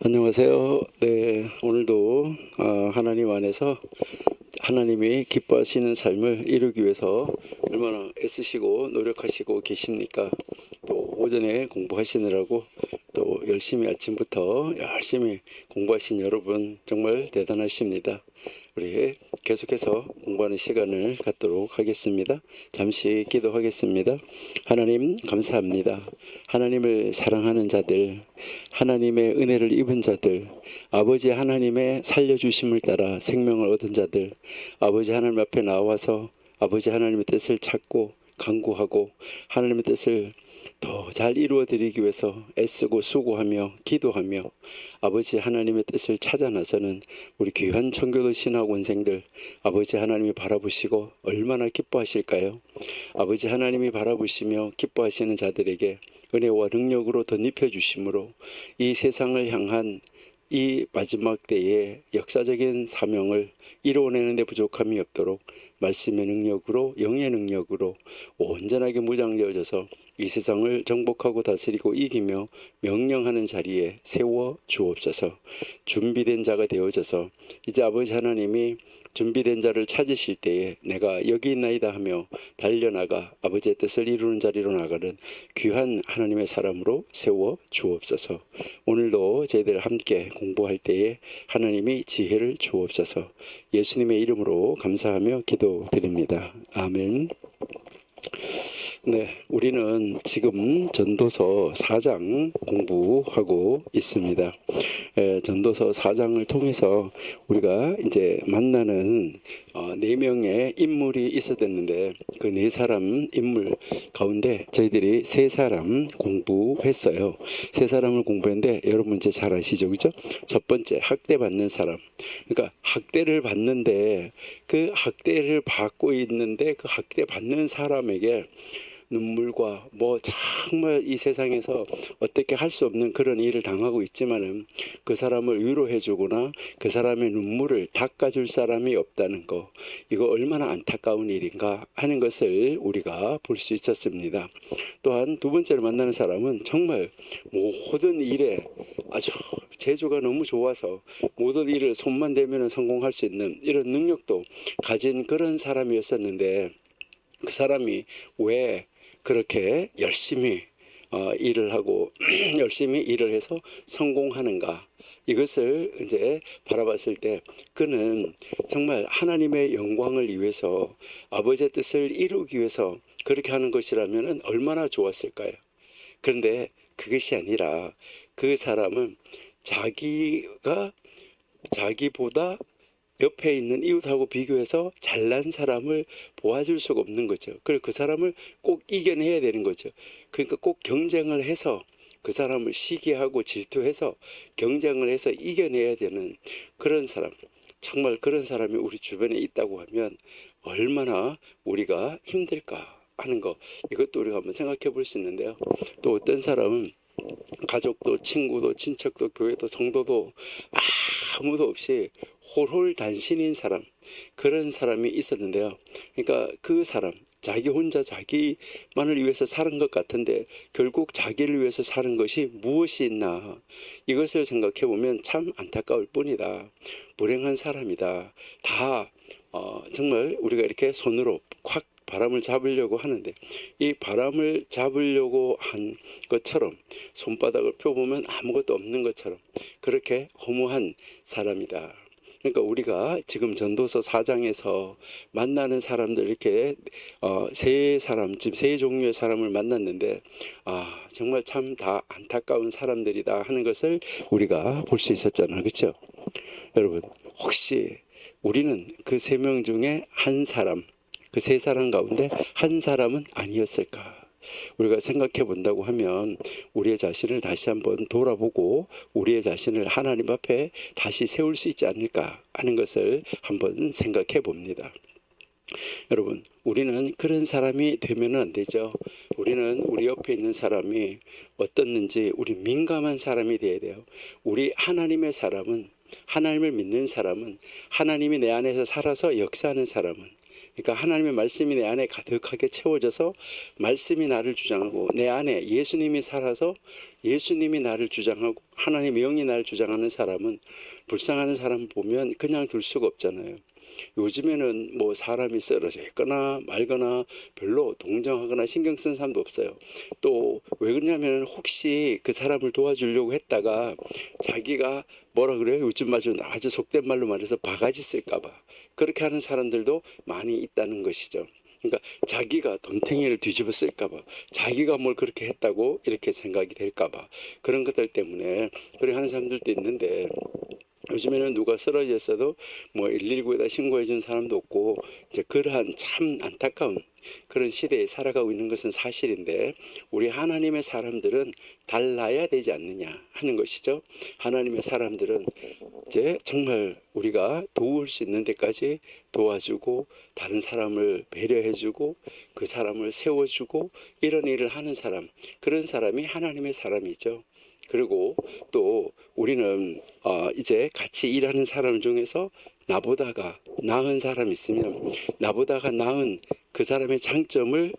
안녕하세요. 네, 오늘도 하나님 안에서 하나님이 기뻐하시는 삶을 이루기 위해서 얼마나 애쓰시고 노력하시고 계십니까? 또 오전에 공부하시느라고 또 열심히 아침부터 열심히 공부하신 여러분 정말 대단하십니다. 우리 계속해서 공부하는 시간을 갖도록 하겠습니다. 잠시 기도하겠습니다. 하나님 감사합니다. 하나님을 사랑하는 자들, 하나님의 은혜를 입은 자들, 아버지 하나님의 살려주심을 따라 생명을 얻은 자들, 아버지 하나님 앞에 나와서 아버지 하나님의 뜻을 찾고 간구하고 하나님의 뜻을 더 잘 이루어 드리기 위해서 애쓰고 수고하며 기도하며 아버지 하나님의 뜻을 찾아 나서는 우리 귀한 청교도 신학원생들 아버지 하나님이 바라보시고 얼마나 기뻐하실까요? 아버지 하나님이 바라보시며 기뻐하시는 자들에게 은혜와 능력으로 덧입혀 주심으로 이 세상을 향한 이 마지막 때의 역사적인 사명을 이루어내는 데 부족함이 없도록 말씀의 능력으로 영의 능력으로 온전하게 무장되어져서 이 세상을 정복하고 다스리고 이기며 명령하는 자리에 세워 주옵소서. 준비된 자가 되어져서 이제 아버지 하나님이 준비된 자를 찾으실 때에 내가 여기 있나이다 하며 달려나가 아버지의 뜻을 이루는 자리로 나가는 귀한 하나님의 사람으로 세워 주옵소서. 오늘도 저희들 함께 공부할 때에 하나님이 지혜를 주옵소서. 예수님의 이름으로 감사하며 기도드립니다. 아멘. 네, 우리는 지금 전도서 4장 공부하고 있습니다. 전도서 4장을 통해서 우리가 이제 만나는 4명의 인물이 있었는데 그 4사람 인물 가운데 저희들이 3사람 공부했어요. 3사람을 공부했는데 여러분 이제 잘 아시죠, 그죠? 첫 번째 학대받는 사람. 그러니까 학대를 받는데 그 학대를 받고 있는데 그 학대받는 사람에게 눈물과 뭐 정말 이 세상에서 어떻게 할 수 없는 그런 일을 당하고 있지만은 그 사람을 위로해 주거나 그 사람의 눈물을 닦아줄 사람이 없다는 거, 이거 얼마나 안타까운 일인가 하는 것을 우리가 볼 수 있었습니다. 또한 두 번째로 만나는 사람은 정말 모든 일에 아주 재주가 너무 좋아서 모든 일을 손만 대면 성공할 수 있는 이런 능력도 가진 그런 사람이었었는데 그 사람이 왜 그렇게 열심히 일을 하고 열심히 일을 해서 성공하는가, 이것을 이제 바라봤을 때 그는 정말 하나님의 영광을 위해서 아버지의 뜻을 이루기 위해서 그렇게 하는 것이라면 얼마나 좋았을까요? 그런데 그것이 아니라 그 사람은 자기보다 옆에 있는 이웃하고 비교해서 잘난 사람을 도와줄 수가 없는 거죠. 그리고 그 사람을 꼭 이겨내야 되는 거죠. 그러니까 꼭 경쟁을 해서 그 사람을 시기하고 질투해서 경쟁을 해서 이겨내야 되는 그런 사람, 정말 그런 사람이 우리 주변에 있다고 하면 얼마나 우리가 힘들까 하는 거, 이것도 우리가 한번 생각해 볼 수 있는데요. 또 어떤 사람은 가족도 친구도 친척도 교회도 성도도 아무도 없이 홀홀단신인 사람, 그런 사람이 있었는데요. 그러니까 그 사람 자기 혼자 자기만을 위해서 사는 것 같은데 결국 자기를 위해서 사는 것이 무엇이 있나, 이것을 생각해 보면 참 안타까울 뿐이다. 불행한 사람이다. 다 정말 우리가 이렇게 손으로 콱 바람을 잡으려고 하는데 이 바람을 잡으려고 한 것처럼 손바닥을 펴보면 아무것도 없는 것처럼 그렇게 허무한 사람이다. 그러니까 우리가 지금 전도서 4장에서 만나는 사람들 이렇게 세 사람, 지금 세 종류의 사람을 만났는데 정말 참 다 안타까운 사람들이다 하는 것을 우리가 볼 수 있었잖아요, 그렇죠? 여러분, 혹시 우리는 그 3명 중에 한 사람, 그 3사람 가운데 한 사람은 아니었을까? 우리가 생각해 본다고 하면 우리의 자신을 다시 한번 돌아보고 우리의 자신을 하나님 앞에 다시 세울 수 있지 않을까 하는 것을 한번 생각해 봅니다. 여러분, 우리는 그런 사람이 되면 안 되죠. 우리는 우리 옆에 있는 사람이 어떻는지 우리 민감한 사람이 돼야 돼요. 우리 하나님의 사람은, 하나님을 믿는 사람은, 하나님이 내 안에서 살아서 역사하는 사람은 그러니까 하나님의 말씀이 내 안에 가득하게 채워져서 말씀이 나를 주장하고 내 안에 예수님이 살아서 예수님이 나를 주장하고 하나님의 영이 나를 주장하는 사람은 불쌍한 사람 보면 그냥 둘 수가 없잖아요. 요즘에는 뭐 사람이 쓰러져 있거나 말거나 별로 동정하거나 신경 쓰는 사람도 없어요. 또 왜 그러냐면 혹시 그 사람을 도와주려고 했다가 자기가 뭐라 그래요? 요즘 아주 속된 말로 말해서 바가지 쓸까봐 그렇게 하는 사람들도 많이 있다는 것이죠. 그러니까 자기가 덤탱이를 뒤집어 쓸까봐 자기가 뭘 그렇게 했다고 이렇게 생각이 될까봐 그런 것들 때문에 그렇게 하는 사람들도 있는데 요즘에는 누가 쓰러졌어도 뭐 119에다 신고해 준 사람도 없고 이제 그러한 참 안타까운 그런 시대에 살아가고 있는 것은 사실인데 우리 하나님의 사람들은 달라야 되지 않느냐 하는 것이죠. 하나님의 사람들은 이제 정말 우리가 도울 수 있는 데까지 도와주고 다른 사람을 배려해주고 그 사람을 세워주고 이런 일을 하는 사람, 그런 사람이 하나님의 사람이죠. 그리고 또 우리는 이제 같이 일하는 사람 중에서 나보다가 나은 사람 있으면 나보다가 나은 그 사람의 장점을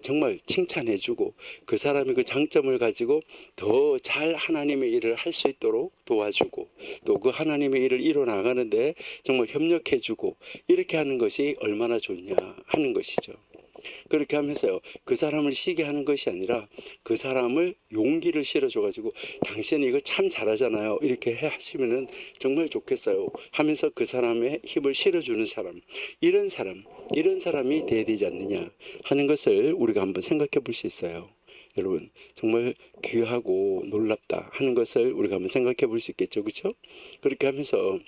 정말 칭찬해주고 그 사람의 그 장점을 가지고 더 잘 하나님의 일을 할 수 있도록 도와주고 또 그 하나님의 일을 이뤄나가는데 정말 협력해주고 이렇게 하는 것이 얼마나 좋냐 하는 것이죠. 그렇게 하면서요, 그 사람을 쉬게 하는 것이 아니라 그 사람을 용기를 실어줘가지고 당신은 이거 참 잘하잖아요 이렇게 하시면은 정말 좋겠어요 하면서 그 사람의 힘을 실어주는 사람, 이런 사람이 돼야 되지 않느냐 하는 것을 우리가 한번 생각해 볼 수 있어요. 여러분 정말 귀하고 놀랍다 하는 것을 우리가 한번 생각해 볼 수 있겠죠, 그렇죠? 그렇게 하면서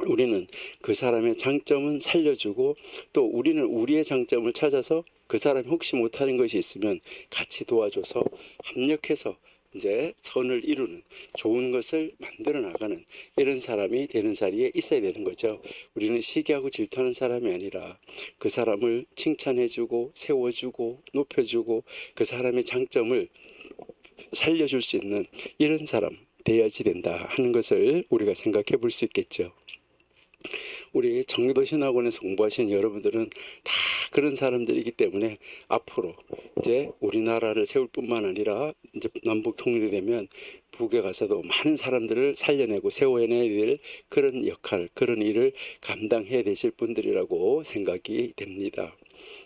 우리는 그 사람의 장점은 살려주고 또 우리는 우리의 장점을 찾아서 그 사람이 혹시 못하는 것이 있으면 같이 도와줘서 협력해서 이제 선을 이루는 좋은 것을 만들어 나가는 이런 사람이 되는 자리에 있어야 되는 거죠. 우리는 시기하고 질투하는 사람이 아니라 그 사람을 칭찬해주고 세워주고 높여주고 그 사람의 장점을 살려줄 수 있는 이런 사람 되어야지 된다 하는 것을 우리가 생각해 볼 수 있겠죠. 우리 정리도 신학원에서 공부하신 여러분들은 다 그런 사람들이기 때문에 앞으로 이제 우리나라를 세울 뿐만 아니라 이제 남북 통일이 되면 북에 가서도 많은 사람들을 살려내고 세워내야 될 그런 역할, 그런 일을 감당해야 되실 분들이라고 생각이 됩니다.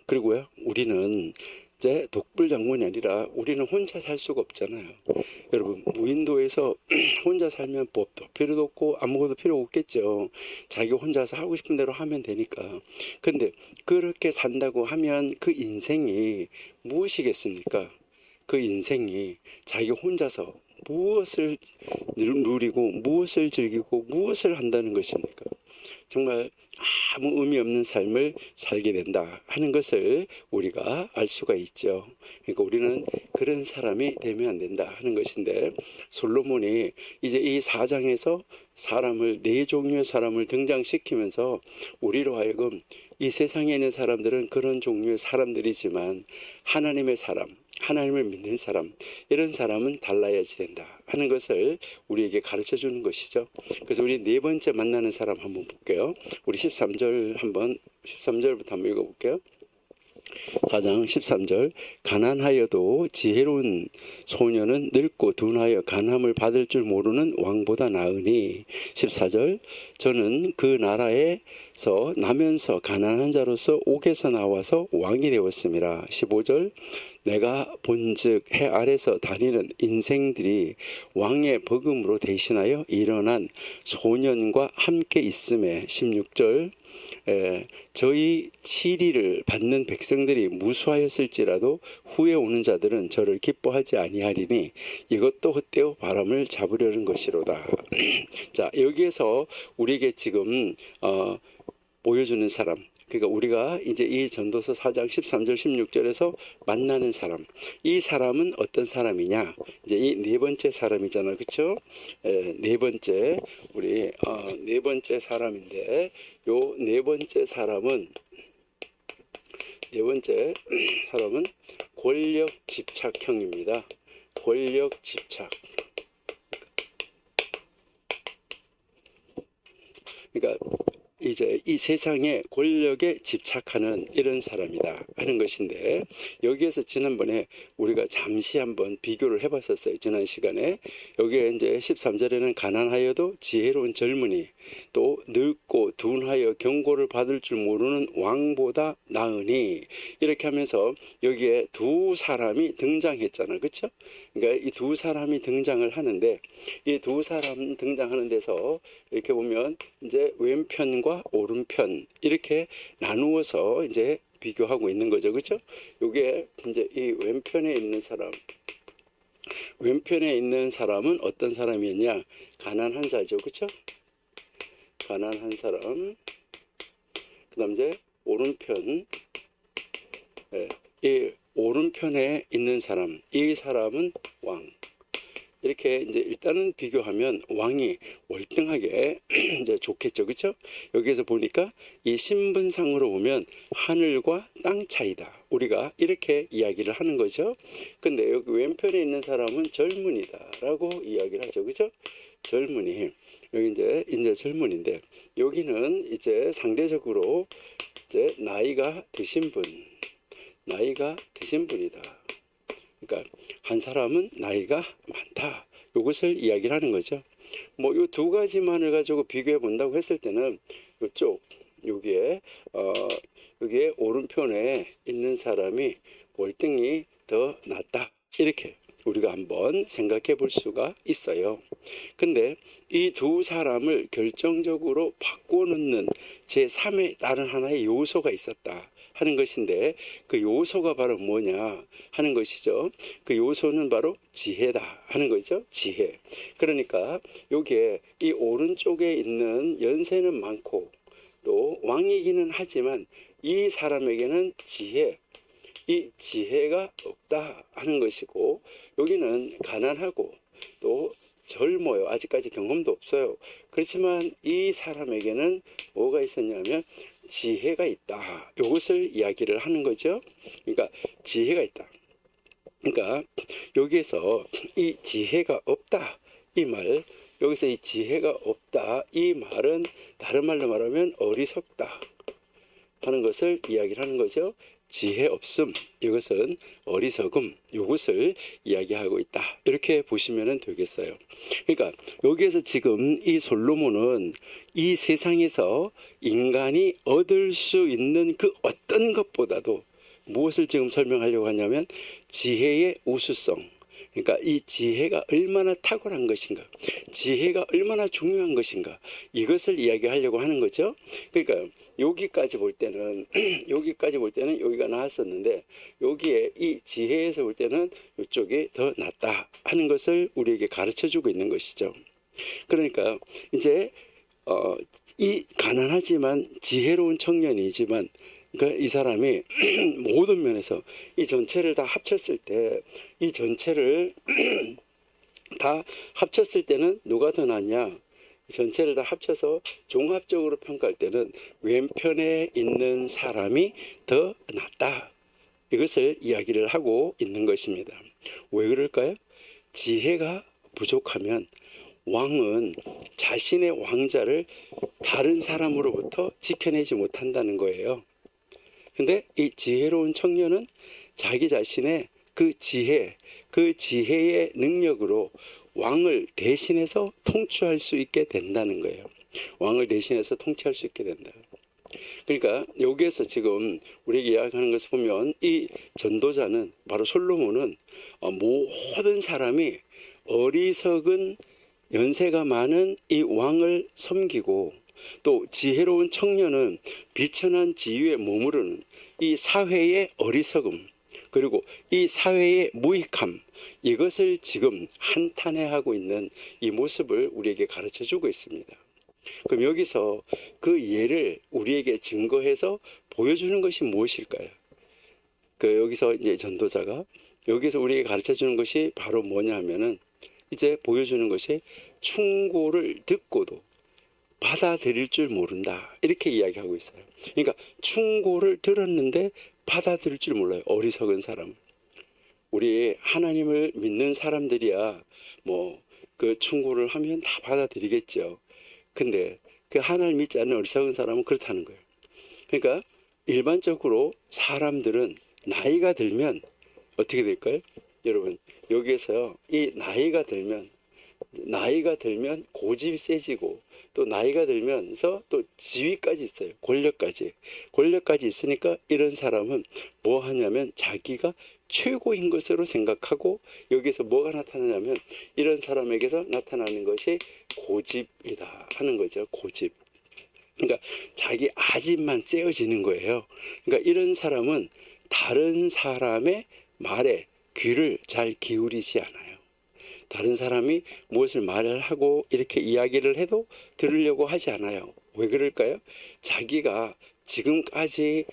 그리고요, 우리는 이제 독불장군이 아니라 우리는 혼자 살 수가 없잖아요. 여러분 무인도에서 혼자 살면 법도 필요도 없고 아무것도 필요 없겠죠. 자기 혼자서 하고 싶은 대로 하면 되니까. 근데 그렇게 산다고 하면 그 인생이 무엇이겠습니까? 그 인생이 자기 혼자서 무엇을 누리고 무엇을 즐기고 무엇을 한다는 것입니까? 정말 아무 의미 없는 삶을 살게 된다 하는 것을 우리가 알 수가 있죠. 그러니까 우리는 그런 사람이 되면 안 된다 하는 것인데 솔로몬이 이제 이 4장에서 사람을 네 종류의 사람을 등장시키면서 우리로 하여금 이 세상에 있는 사람들은 그런 종류의 사람들이지만 하나님의 사람, 하나님을 믿는 사람, 이런 사람은 달라야지 된다 하는 것을 우리에게 가르쳐 주는 것이죠. 그래서 우리 네 번째 만나는 사람 한번 볼게요. 우리 13절부터 한번 읽어볼게요. 4장 13절 가난하여도 지혜로운 소녀는 늙고 둔하여 간함을 받을 줄 모르는 왕보다 나으니 14절 저는 그 나라에서 나면서 가난한 자로서 옥에서 나와서 왕이 되었습니다. 15절 내가 본즉 해 아래서 다니는 인생들이 왕의 버금으로 대신하여 일어난 소년과 함께 있음에 16절 저희 치리를 받는 백성들이 무수하였을지라도 후에 오는 자들은 저를 기뻐하지 아니하리니 이것도 헛되어 바람을 잡으려는 것이로다. 자, 여기에서 우리에게 지금 보여주는 사람, 그러니까 우리가 이제 이 전도서 4장 13절 16절에서 만나는 사람, 이 사람은 어떤 사람이냐? 이제 이 네 번째 사람이잖아, 그렇죠? 네 번째 우리 네 번째 사람인데 요 네 번째 사람은 권력 집착형입니다. 권력 집착. 그러니까 이제 이 세상의 권력에 집착하는 이런 사람이다 하는 것인데, 여기에서 지난번에 우리가 잠시 한번 비교를 해봤었어요. 지난 시간에 여기에 이제 13절에는 가난하여도 지혜로운 젊은이, 또 늙고 둔하여 경고를 받을 줄 모르는 왕보다 나으니, 이렇게 하면서 여기에 두 사람이 등장했잖아요. 그렇죠? 그러니까 이 두 사람이 등장을 하는데, 이 두 사람 등장하는 데서 이렇게 보면 이제 왼편과 오른편 이렇게 나누어서 이제 비교하고 있는 거죠. 그렇죠? 요게 이제 이 왼편에 있는 사람은 어떤 사람이었냐? 가난한 자죠. 그렇죠? 가난한 사람. 그다음 이제 오른편, 예, 이 오른편에 있는 사람, 이 사람은 왕. 이렇게 이제 일단은 비교하면 왕이 월등하게 이제 좋겠죠. 그렇죠? 여기에서 보니까 이 신분상으로 보면 하늘과 땅 차이다. 우리가 이렇게 이야기를 하는 거죠. 근데 여기 왼편에 있는 사람은 젊은이다라고 이야기를 하죠. 그렇죠? 젊은이. 여기 이제 젊은인데, 여기는 이제 상대적으로 이제 나이가 드신 분이다. 그러니까 한 사람은 나이가 많다. 이것을 이야기를 하는 거죠. 뭐 이 두 가지만을 가지고 비교해 본다고 했을 때는 이쪽 여기에 오른편에 있는 사람이 월등히 더 낫다. 이렇게 우리가 한번 생각해 볼 수가 있어요. 근데 이 두 사람을 결정적으로 바꿔놓는 제3의 다른 하나의 요소가 있었다 하는 것인데, 그 요소가 바로 뭐냐 하는 것이죠. 그 요소는 바로 지혜다 하는 거죠. 지혜. 그러니까 여기에 이 오른쪽에 있는 연세는 많고 또 왕이기는 하지만 이 사람에게는 이 지혜가 없다 하는 것이고, 여기는 가난하고 또 젊어요. 아직까지 경험도 없어요. 그렇지만 이 사람에게는 뭐가 있었냐면 지혜가 있다. 이것을 이야기를 하는 거죠. 그러니까 지혜가 있다. 그러니까 여기에서 이 지혜가 없다 이 말, 여기서 이 지혜가 없다 이 말은 다른 말로 말하면 어리석다 하는 것을 이야기를 하는 거죠. 지혜 없음, 이것은 어리석음, 이것을 이야기하고 있다. 이렇게 보시면 되겠어요. 그러니까 여기에서 지금 이 솔로몬은 이 세상에서 인간이 얻을 수 있는 그 어떤 것보다도 무엇을 지금 설명하려고 하냐면 지혜의 우수성, 그러니까 이 지혜가 얼마나 탁월한 것인가, 지혜가 얼마나 중요한 것인가, 이것을 이야기하려고 하는 거죠. 그러니까 여기까지 볼 때는 여기가 나왔었는데, 여기에 이 지혜에서 볼 때는 이쪽이 더 낫다 하는 것을 우리에게 가르쳐 주고 있는 것이죠. 그러니까 이제 이 가난하지만 지혜로운 청년이지만, 그러니까 이 사람이 모든 면에서 이 전체를 다 합쳤을 때, 이 전체를 다 합쳤을 때는 누가 더 낫냐? 전체를 다 합쳐서 종합적으로 평가할 때는 왼편에 있는 사람이 더 낫다. 이것을 이야기를 하고 있는 것입니다. 왜 그럴까요? 지혜가 부족하면 왕은 자신의 왕자를 다른 사람으로부터 지켜내지 못한다는 거예요. 근데 이 지혜로운 청년은 자기 자신의 그 지혜의 능력으로 왕을 대신해서 통치할 수 있게 된다는 거예요. 왕을 대신해서 통치할 수 있게 된다. 그러니까 여기에서 지금 우리에게 이야기하는 것을 보면, 이 전도자는 바로 솔로몬은 모든 사람이 어리석은 연세가 많은 이 왕을 섬기고, 또 지혜로운 청년은 비천한 지위에 머무르는 이 사회의 어리석음, 그리고 이 사회의 무익함, 이것을 지금 한탄해하고 있는 이 모습을 우리에게 가르쳐 주고 있습니다. 그럼 여기서 그 예를 우리에게 증거해서 보여주는 것이 무엇일까요? 여기서 이제 전도자가 여기서 우리에게 가르쳐 주는 것이 바로 뭐냐 하면은, 이제 보여주는 것이 충고를 듣고도 받아들일 줄 모른다, 이렇게 이야기하고 있어요. 그러니까 충고를 들었는데 받아들일 줄 몰라요. 어리석은 사람. 우리 하나님을 믿는 사람들이야 뭐 그 충고를 하면 다 받아들이겠죠. 근데 그 하나를 믿지 않는 어리석은 사람은 그렇다는 거예요. 그러니까 일반적으로 사람들은 나이가 들면 어떻게 될까요? 여러분, 여기에서요, 이 나이가 들면 고집이 세지고, 또 나이가 들면서 또 지위까지 있어요. 권력까지 있으니까 이런 사람은 뭐 하냐면 자기가 최고인 것으로 생각하고, 여기서 뭐가 나타나냐면 이런 사람에게서 나타나는 것이 고집이다 하는 거죠. 고집. 그러니까 자기 아집만 세워지는 거예요. 그러니까 이런 사람은 다른 사람의 말에 귀를 잘 기울이지 않아요. 다른 사람이 무엇을 말을 하고 이렇게 이야기를 해도 들으려고 하지 않아요. 왜 그럴까요? 자기가 지금까지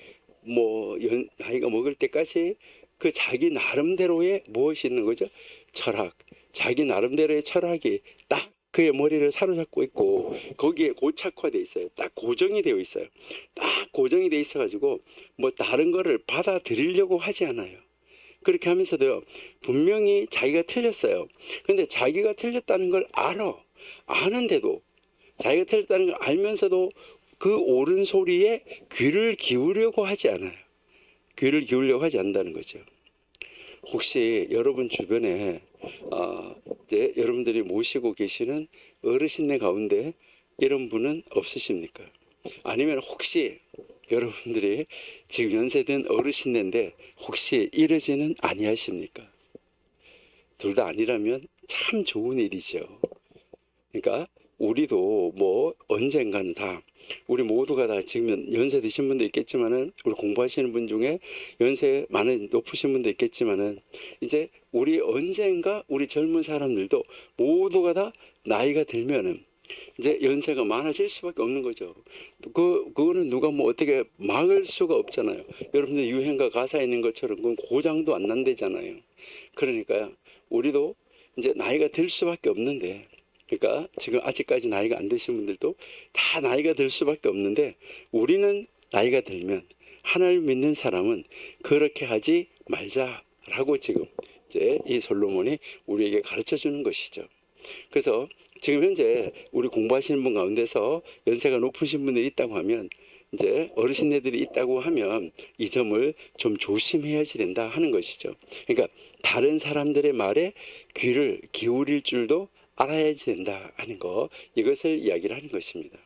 나이가 먹을 때까지 그 자기 나름대로의 무엇이 있는 거죠? 철학. 자기 나름대로의 철학이 딱 그의 머리를 사로잡고 있고, 거기에 고착화되어 있어요. 딱 고정이 되어 있어요. 딱 고정이 되어 있어가지고 뭐 다른 거를 받아들이려고 하지 않아요. 그렇게 하면서도요, 분명히 자기가 틀렸어요. 근데 자기가 틀렸다는 걸 아는데도, 자기가 틀렸다는 걸 알면서도 그 옳은 소리에 귀를 기울이려고 하지 않아요. 귀를 기울이려고 하지 않는다는 거죠. 혹시 여러분 주변에 이제 여러분들이 모시고 계시는 어르신네 가운데 이런 분은 없으십니까? 아니면 혹시 여러분들이 지금 연세된 어르신네인데 혹시 이러지는 아니하십니까? 둘 다 아니라면 참 좋은 일이죠. 그러니까 우리도 뭐 언젠가는 다, 우리 모두가 다 지금 연세 드신 분도 있겠지만은, 우리 공부하시는 분 중에 연세 많은 높으신 분도 있겠지만은, 이제 우리 언젠가 우리 젊은 사람들도 모두가 다 나이가 들면은 이제 연세가 많아질 수밖에 없는 거죠. 그거는 누가 뭐 어떻게 막을 수가 없잖아요. 여러분들 유행가 가사에 있는 것처럼 그건 고장도 안 난대잖아요. 그러니까요, 우리도 이제 나이가 들 수밖에 없는데, 그러니까 지금 아직까지 나이가 안 드신 분들도 다 나이가 들 수밖에 없는데, 우리는 나이가 들면, 하나님을 믿는 사람은 그렇게 하지 말자라고 지금 이제 이 솔로몬이 우리에게 가르쳐 주는 것이죠. 그래서 지금 현재 우리 공부하시는 분 가운데서 연세가 높으신 분들이 있다고 하면, 이제 어르신네들이 있다고 하면 이 점을 좀 조심해야지 된다 하는 것이죠. 그러니까 다른 사람들의 말에 귀를 기울일 줄도 알아야지 된다 하는 거, 이것을 이야기를 하는 것입니다.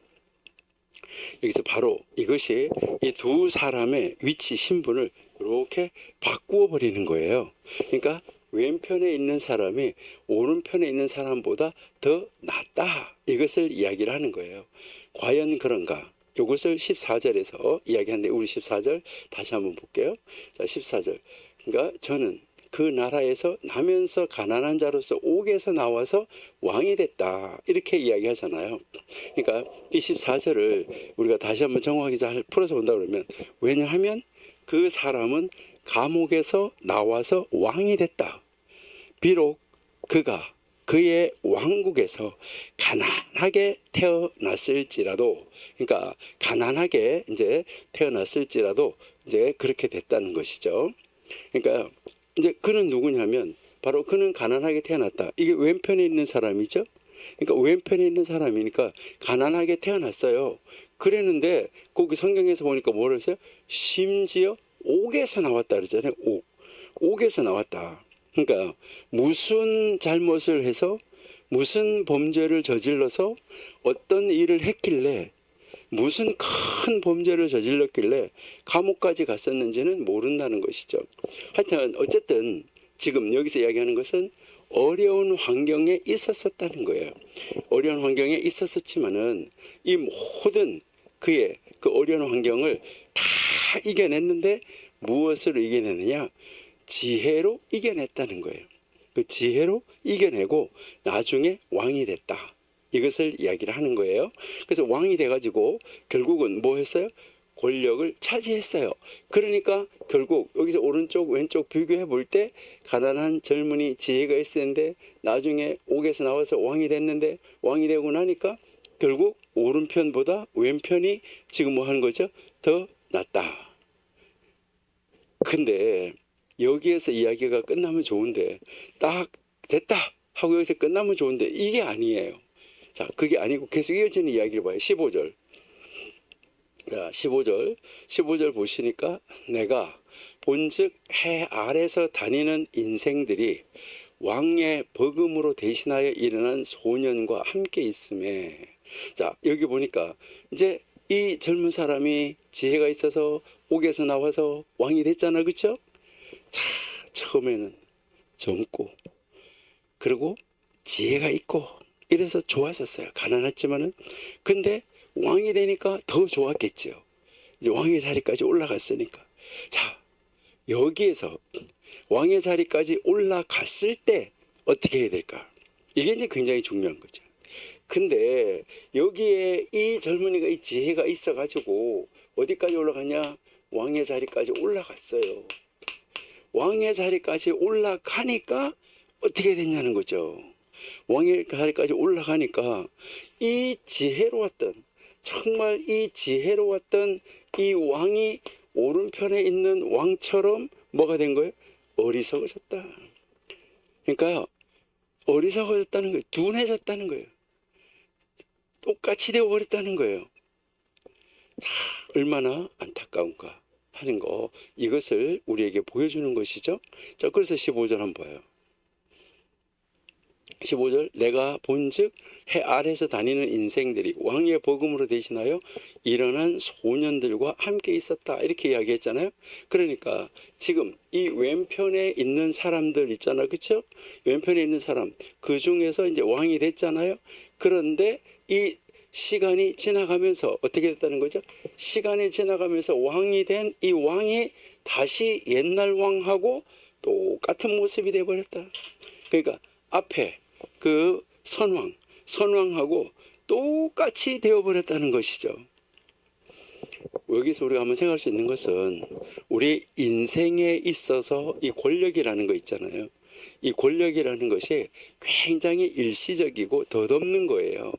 여기서 바로 이것이 이 두 사람의 위치 신분을 이렇게 바꾸어 버리는 거예요. 그러니까 왼편에 있는 사람이 오른편에 있는 사람보다 더 낫다, 이것을 이야기를 하는 거예요. 과연 그런가? 이것을 14절에서 이야기하는데, 우리 14절 다시 한번 볼게요. 자, 14절. 그러니까 저는 그 나라에서 나면서 가난한 자로서 옥에서 나와서 왕이 됐다, 이렇게 이야기하잖아요. 그러니까 이 14절을 우리가 다시 한번 정확하게 잘 풀어서 본다 그러면, 왜냐하면 그 사람은 감옥에서 나와서 왕이 됐다. 비록 그가 그의 왕국에서 가난하게 태어났을지라도, 그러니까 가난하게 이제 태어났을지라도 이제 그렇게 됐다는 것이죠. 그러니까 이제 그는 누구냐면, 바로 그는 가난하게 태어났다. 이게 왼편에 있는 사람이죠. 그러니까 왼편에 있는 사람이니까 가난하게 태어났어요. 그랬는데 거기 성경에서 보니까 뭐라 했어요? 심지어 옥에서 나왔다 그러잖아요. 옥에서 나왔다. 그러니까 무슨 잘못을 해서, 무슨 범죄를 저질러서, 어떤 일을 했길래, 무슨 큰 범죄를 저질렀길래 감옥까지 갔었는지는 모른다는 것이죠. 하여튼 어쨌든 지금 여기서 이야기하는 것은 어려운 환경에 있었었다는 거예요. 어려운 환경에 있었었지만은 이 모든 그의 그 어려운 환경을 다 이겨냈는데, 무엇으로 이겨냈느냐? 지혜로 이겨냈다는 거예요. 그 지혜로 이겨내고 나중에 왕이 됐다, 이것을 이야기를 하는 거예요. 그래서 왕이 돼가지고 결국은 뭐 했어요? 권력을 차지했어요. 그러니까 결국 여기서 오른쪽 왼쪽 비교해 볼 때, 가난한 젊은이 지혜가 있었는데 나중에 옥에서 나와서 왕이 됐는데, 왕이 되고 나니까 결국 오른편보다 왼편이 지금 뭐 하는 거죠? 더 낫다. 근데 여기에서 이야기가 끝나면 좋은데, 딱 됐다 하고 여기서 끝나면 좋은데, 이게 아니에요. 자, 그게 아니고 계속 이어지는 이야기를 봐요. 15절. 자, 15절 보시니까 내가 본즉 해 아래서 다니는 인생들이 왕의 버금으로 대신하여 일어난 소년과 함께 있음에. 자, 여기 보니까 이제 이 젊은 사람이 지혜가 있어서 옥에서 나와서 왕이 됐잖아, 그렇죠? 자, 처음에는 젊고 그리고 지혜가 있고 이래서 좋았었어요. 가난했지만은. 근데 왕이 되니까 더 좋았겠죠. 이제 왕의 자리까지 올라갔으니까. 자, 여기에서 왕의 자리까지 올라갔을 때 어떻게 해야 될까? 이게 이제 굉장히 중요한 거죠. 근데 여기에 이 젊은이가 이 지혜가 있어가지고 어디까지 올라가냐? 왕의 자리까지 올라갔어요. 왕의 자리까지 올라가니까 어떻게 됐냐는 거죠. 왕의 자리까지 올라가니까 이 지혜로웠던, 정말 이 지혜로웠던 이 왕이 오른편에 있는 왕처럼 뭐가 된 거예요? 어리석어졌다. 그러니까 어리석어졌다는 거예요. 둔해졌다는 거예요. 똑같이 되어버렸다는 거예요. 자, 얼마나 안타까운가 하는 거, 이것을 우리에게 보여주는 것이죠. 자, 그래서 15절 한번 봐요. 15절, 내가 본즉 해 아래서 다니는 인생들이 왕의 복음으로 대신하여 일어난 소년들과 함께 있었다, 이렇게 이야기했잖아요. 그러니까 지금 이 왼편에 있는 사람들 있잖아요, 그렇죠? 왼편에 있는 사람, 그 중에서 이제 왕이 됐잖아요. 그런데 이 시간이 지나가면서 어떻게 됐다는 거죠? 시간이 지나가면서 왕이 된 이 왕이 다시 옛날 왕하고 똑같은 모습이 되어버렸다. 그러니까 앞에 그 선왕하고 똑같이 되어버렸다는 것이죠. 여기서 우리가 한번 생각할 수 있는 것은 우리 인생에 있어서 이 권력이라는 거 있잖아요. 이 권력이라는 것이 굉장히 일시적이고 덧없는 거예요.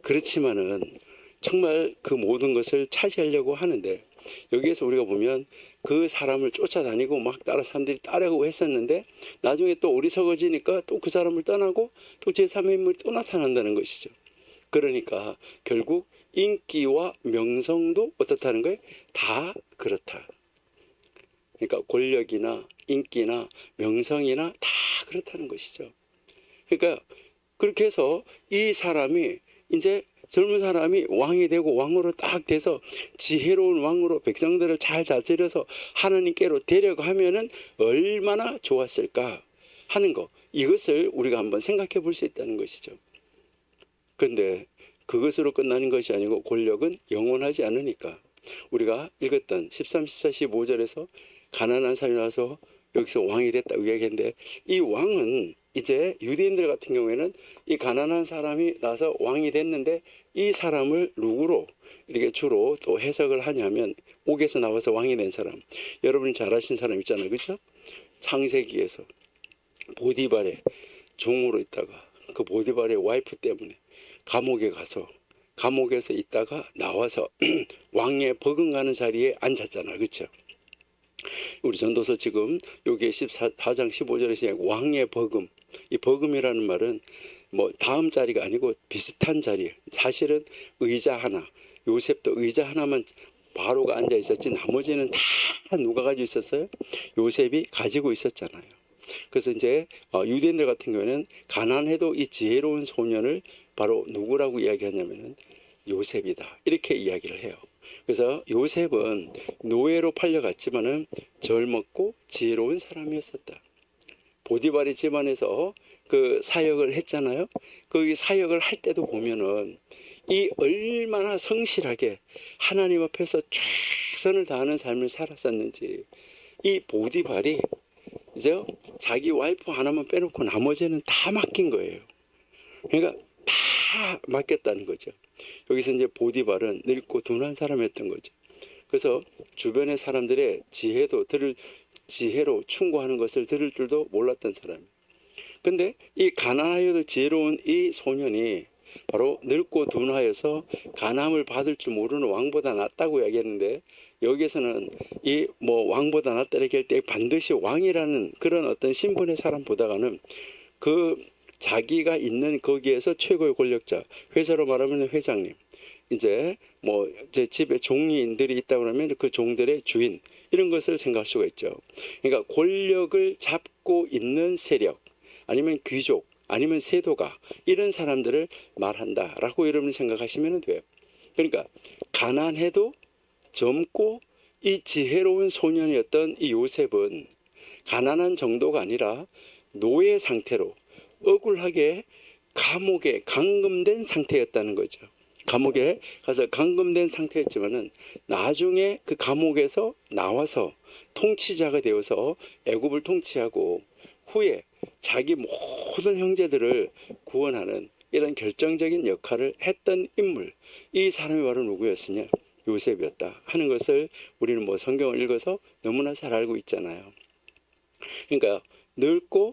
그렇지만은 정말 그 모든 것을 차지하려고 하는데, 여기에서 우리가 보면 그 사람을 쫓아다니고 막 따라 사람들이 따르고 했었는데 나중에 또 어리석어지니까 또 그 사람을 떠나고 또 제3의 인물이 또 나타난다는 것이죠. 그러니까 결국 인기와 명성도 어떻다는 거예요? 다 그렇다. 그러니까 권력이나 인기나 명성이나 다 그렇다는 것이죠. 그러니까 그렇게 해서 이 사람이 이제 젊은 사람이 왕이 되고 왕으로 딱 돼서 지혜로운 왕으로 백성들을 잘 다스려서 하나님께로 데려가면은 얼마나 좋았을까 하는 거, 이것을 우리가 한번 생각해 볼 수 있다는 것이죠. 그런데 그것으로 끝나는 것이 아니고 권력은 영원하지 않으니까 우리가 읽었던 13, 14, 15절에서 가난한 사람이 와서 여기서 왕이 됐다고 이야기했는데, 이 왕은 이제 유대인들 같은 경우에는 이 가난한 사람이 나서 왕이 됐는데 이 사람을 누구로 이렇게 주로 또 해석을 하냐면, 옥에서 나와서 왕이 된 사람, 여러분이 잘 아시는 사람 있잖아요, 그렇죠? 창세기에서 보디발의 종으로 있다가 그 보디발의 와이프 때문에 감옥에 가서 감옥에서 있다가 나와서 왕의 버금가는 자리에 앉았잖아요, 그렇죠? 우리 전도서 지금 여기 14장 15절에서 왕의 버금, 이 버금이라는 말은 뭐 다음 자리가 아니고 비슷한 자리, 사실은 의자 하나, 요셉도 의자 하나만 바로가 앉아 있었지 나머지는 다 누가 가지고 있었어요? 요셉이 가지고 있었잖아요. 그래서 이제 유대인들 같은 경우에는 가난해도 이 지혜로운 소년을 바로 누구라고 이야기하냐면은 요셉이다, 이렇게 이야기를 해요. 그래서 요셉은 노예로 팔려갔지만은 젊었고 지혜로운 사람이었었다. 보디발의 집안에서 그 사역을 했잖아요. 그 사역을 할 때도 보면은 이 얼마나 성실하게 하나님 앞에서 최선을 다하는 삶을 살았었는지, 이 보디발이 이제 자기 와이프 하나만 빼놓고 나머지는 다 맡긴 거예요. 그러니까 다 맡겼다는 거죠. 여기서 이제 보디발은 늙고 둔한 사람이었던 거죠. 그래서 주변의 사람들의 지혜로 충고하는 것을 들을 줄도 몰랐던 사람이에요. 근데 이 가난하여도 지혜로운 이 소년이 바로 늙고 둔하여서 가남을 받을 줄 모르는 왕보다 낫다고 이야기했는데, 여기에서는 이 뭐 왕보다 낫다 이렇게 할 때 반드시 왕이라는 그런 어떤 신분의 사람보다는 그 자기가 있는 거기에서 최고의 권력자, 회사로 말하면 회장님, 이제 뭐 제 집에 종이인들이 있다 그러면 그 종들의 주인, 이런 것을 생각할 수가 있죠. 그러니까 권력을 잡고 있는 세력, 아니면 귀족, 아니면 세도가, 이런 사람들을 말한다라고 여러분이 생각하시면 돼요. 그러니까 가난해도 젊고 이 지혜로운 소년이었던 이 요셉은 가난한 정도가 아니라 노예 상태로 억울하게 감옥에 감금된 상태였다는 거죠. 감옥에 가서 감금된 상태였지만은 나중에 그 감옥에서 나와서 통치자가 되어서 애굽을 통치하고 후에 자기 모든 형제들을 구원하는 이런 결정적인 역할을 했던 인물, 이 사람이 바로 누구였으냐? 요셉이었다 하는 것을 우리는 뭐 성경을 읽어서 너무나 잘 알고 있잖아요. 그러니까 늙고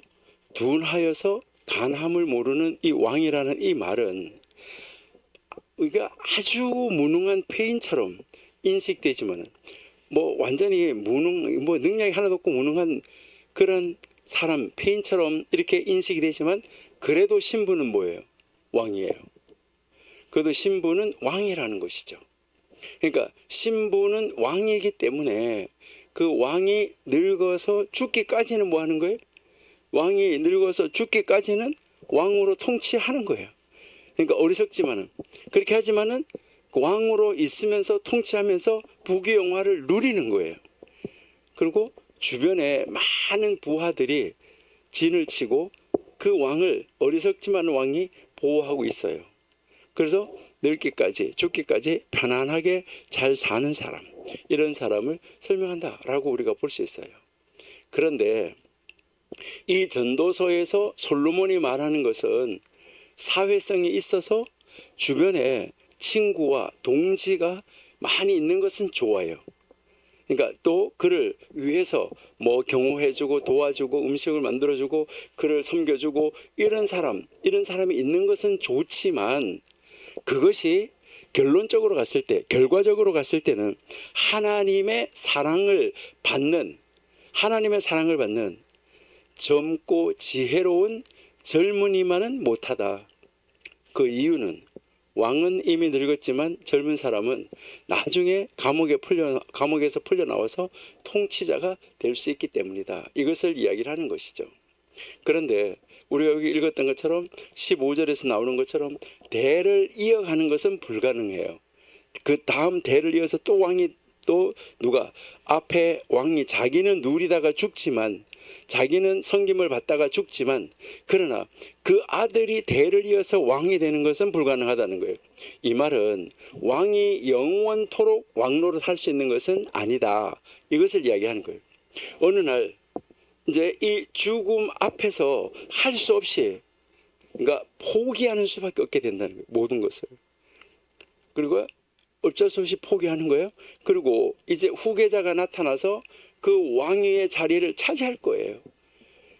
둔하여서 간함을 모르는 이 왕이라는 이 말은 우리가 아주 무능한 폐인처럼 인식되지만은 뭐 완전히 뭐 능력이 하나도 없고 무능한 그런 사람, 폐인처럼 이렇게 인식이 되지만, 그래도 신분은 뭐예요? 왕이에요. 그래도 신분은 왕이라는 것이죠. 그러니까 신분은 왕이기 때문에 그 왕이 늙어서 죽기까지는 뭐 하는 거예요? 왕이 늙어서 죽기까지는 왕으로 통치하는 거예요. 그러니까 어리석지만은, 그렇게 하지만은 왕으로 있으면서 통치하면서 부귀영화를 누리는 거예요. 그리고 주변에 많은 부하들이 진을 치고 그 왕을, 어리석지만 왕이 보호하고 있어요. 그래서 늙기까지 죽기까지 편안하게 잘 사는 사람, 이런 사람을 설명한다라고 우리가 볼 수 있어요. 그런데 이 전도서에서 솔로몬이 말하는 것은 사회성이 있어서 주변에 친구와 동지가 많이 있는 것은 좋아요. 그러니까 또 그를 위해서 뭐 경호해주고 도와주고 음식을 만들어주고 그를 섬겨주고 이런 사람이 있는 것은 좋지만, 그것이 결론적으로 갔을 때, 결과적으로 갔을 때는 하나님의 사랑을 받는 젊고 지혜로운 젊은이만은 못하다. 그 이유는 왕은 이미 늙었지만 젊은 사람은 나중에 감옥에서 풀려 나와서 통치자가 될 수 있기 때문이다. 이것을 이야기를 하는 것이죠. 그런데 우리가 여기 읽었던 것처럼 15절에서 나오는 것처럼 대를 이어가는 것은 불가능해요. 그 다음 대를 이어서 또 왕이, 또 누가 앞에 왕이 자기는 누리다가 죽지만, 자기는 섬김을 받다가 죽지만, 그러나 그 아들이 대를 이어서 왕이 되는 것은 불가능하다는 거예요. 이 말은 왕이 영원토록 왕노릇 할 수 있는 것은 아니다, 이것을 이야기하는 거예요. 어느 날 이제 이 죽음 앞에서 할 수 없이, 그러니까 포기하는 수밖에 없게 된다는 거예요. 모든 것을. 그리고 어쩔 수 없이 포기하는 거예요. 그리고 이제 후계자가 나타나서 그 왕위의 자리를 차지할 거예요.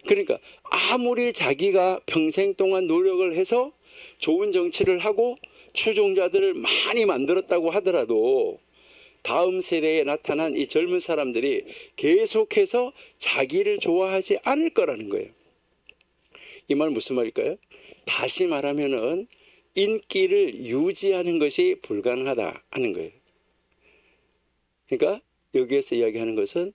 그러니까 아무리 자기가 평생 동안 노력을 해서 좋은 정치를 하고 추종자들을 많이 만들었다고 하더라도 다음 세대에 나타난 이 젊은 사람들이 계속해서 자기를 좋아하지 않을 거라는 거예요. 이 말 무슨 말일까요? 다시 말하면은 인기를 유지하는 것이 불가능하다 하는 거예요. 그러니까 여기에서 이야기하는 것은,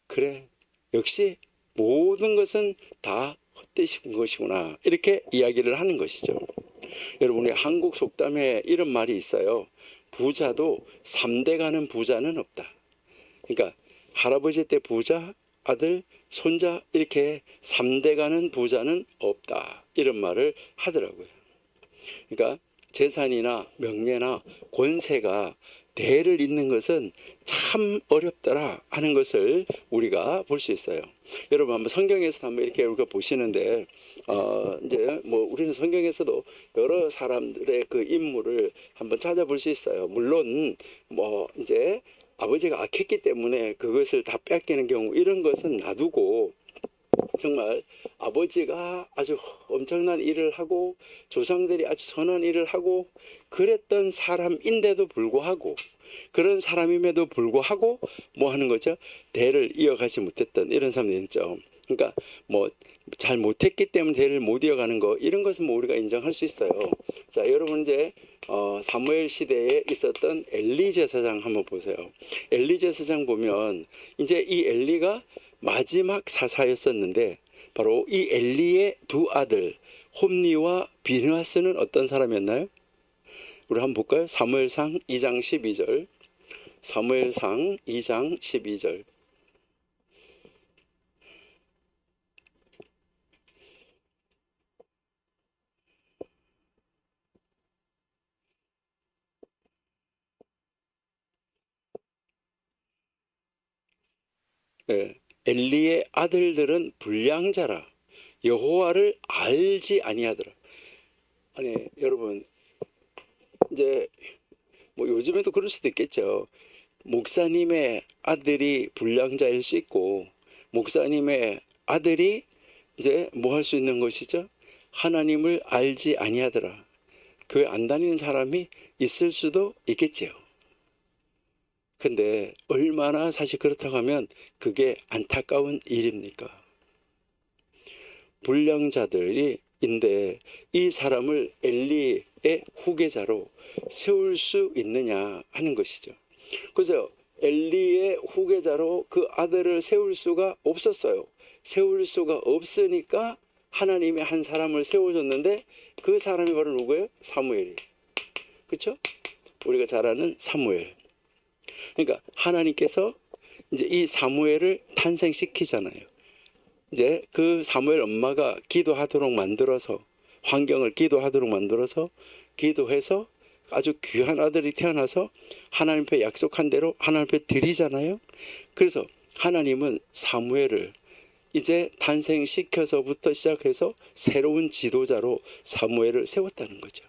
그래, 역시 모든 것은 다 헛되신 것이구나, 이렇게 이야기를 하는 것이죠. 여러분이 한국 속담에 이런 말이 있어요. 부자도 3대 가는 부자는 없다. 그러니까 할아버지 때 부자, 아들, 손자, 이렇게 3대 가는 부자는 없다, 이런 말을 하더라고요. 그러니까 재산이나 명예나 권세가 대를 잇는 것은 참 어렵더라 하는 것을 우리가 볼 수 있어요. 여러분 한번 성경에서 한번 이렇게 우리가 보시는데, 이제 뭐 우리는 성경에서도 여러 사람들의 그 인물을 한번 찾아볼 수 있어요. 물론 뭐 이제 아버지가 악했기 때문에 그것을 다 뺏기는 경우, 이런 것은 놔두고, 정말 아버지가 아주 엄청난 일을 하고 조상들이 아주 선한 일을 하고 그랬던 사람인데도 불구하고, 그런 사람임에도 불구하고 뭐 하는 거죠? 대를 이어가지 못했던 이런 사람들이 있죠. 그러니까 뭐 잘 못했기 때문에 대를 못 이어가는 거, 이런 것은 뭐 우리가 인정할 수 있어요. 자, 여러분 이제 사무엘 시대에 있었던 엘리 제사장 한번 보세요. 엘리 제사장 보면 이제 이 엘리가 마지막 사사였었는데, 바로 이 엘리의 두 아들 홈니와 비느하스는 어떤 사람이었나요? 우리 한번 볼까요? 사무엘상 2장 12절. 사무엘상 2장 12절. 예, 엘리의 아들들은 불량자라 여호와를 알지 아니하더라. 아니 여러분, 이제 뭐 요즘에도 그럴 수도 있겠죠. 목사님의 아들이 불량자일 수 있고, 목사님의 아들이 이제 뭐 할 수 있는 것이죠? 하나님을 알지 아니하더라. 교회 안 다니는 사람이 있을 수도 있겠지요. 근데 얼마나 사실 그렇다고 하면 그게 안타까운 일입니까? 불량자들이 인데 이 사람을 엘리의 후계자로 세울 수 있느냐 하는 것이죠. 그래서 엘리의 후계자로 그 아들을 세울 수가 없었어요. 세울 수가 없으니까 하나님이 한 사람을 세워줬는데, 그 사람이 바로 누구예요? 사무엘이. 그렇죠? 우리가 잘 아는 사무엘. 그러니까 하나님께서 이제 이 사무엘을 탄생시키잖아요. 이제 그 사무엘 엄마가 기도하도록 만들어서, 환경을 기도하도록 만들어서 기도해서 아주 귀한 아들이 태어나서 하나님 앞에 약속한 대로 하나님 앞에 드리잖아요. 그래서 하나님은 사무엘을 이제 탄생시켜서부터 시작해서 새로운 지도자로 사무엘을 세웠다는 거죠.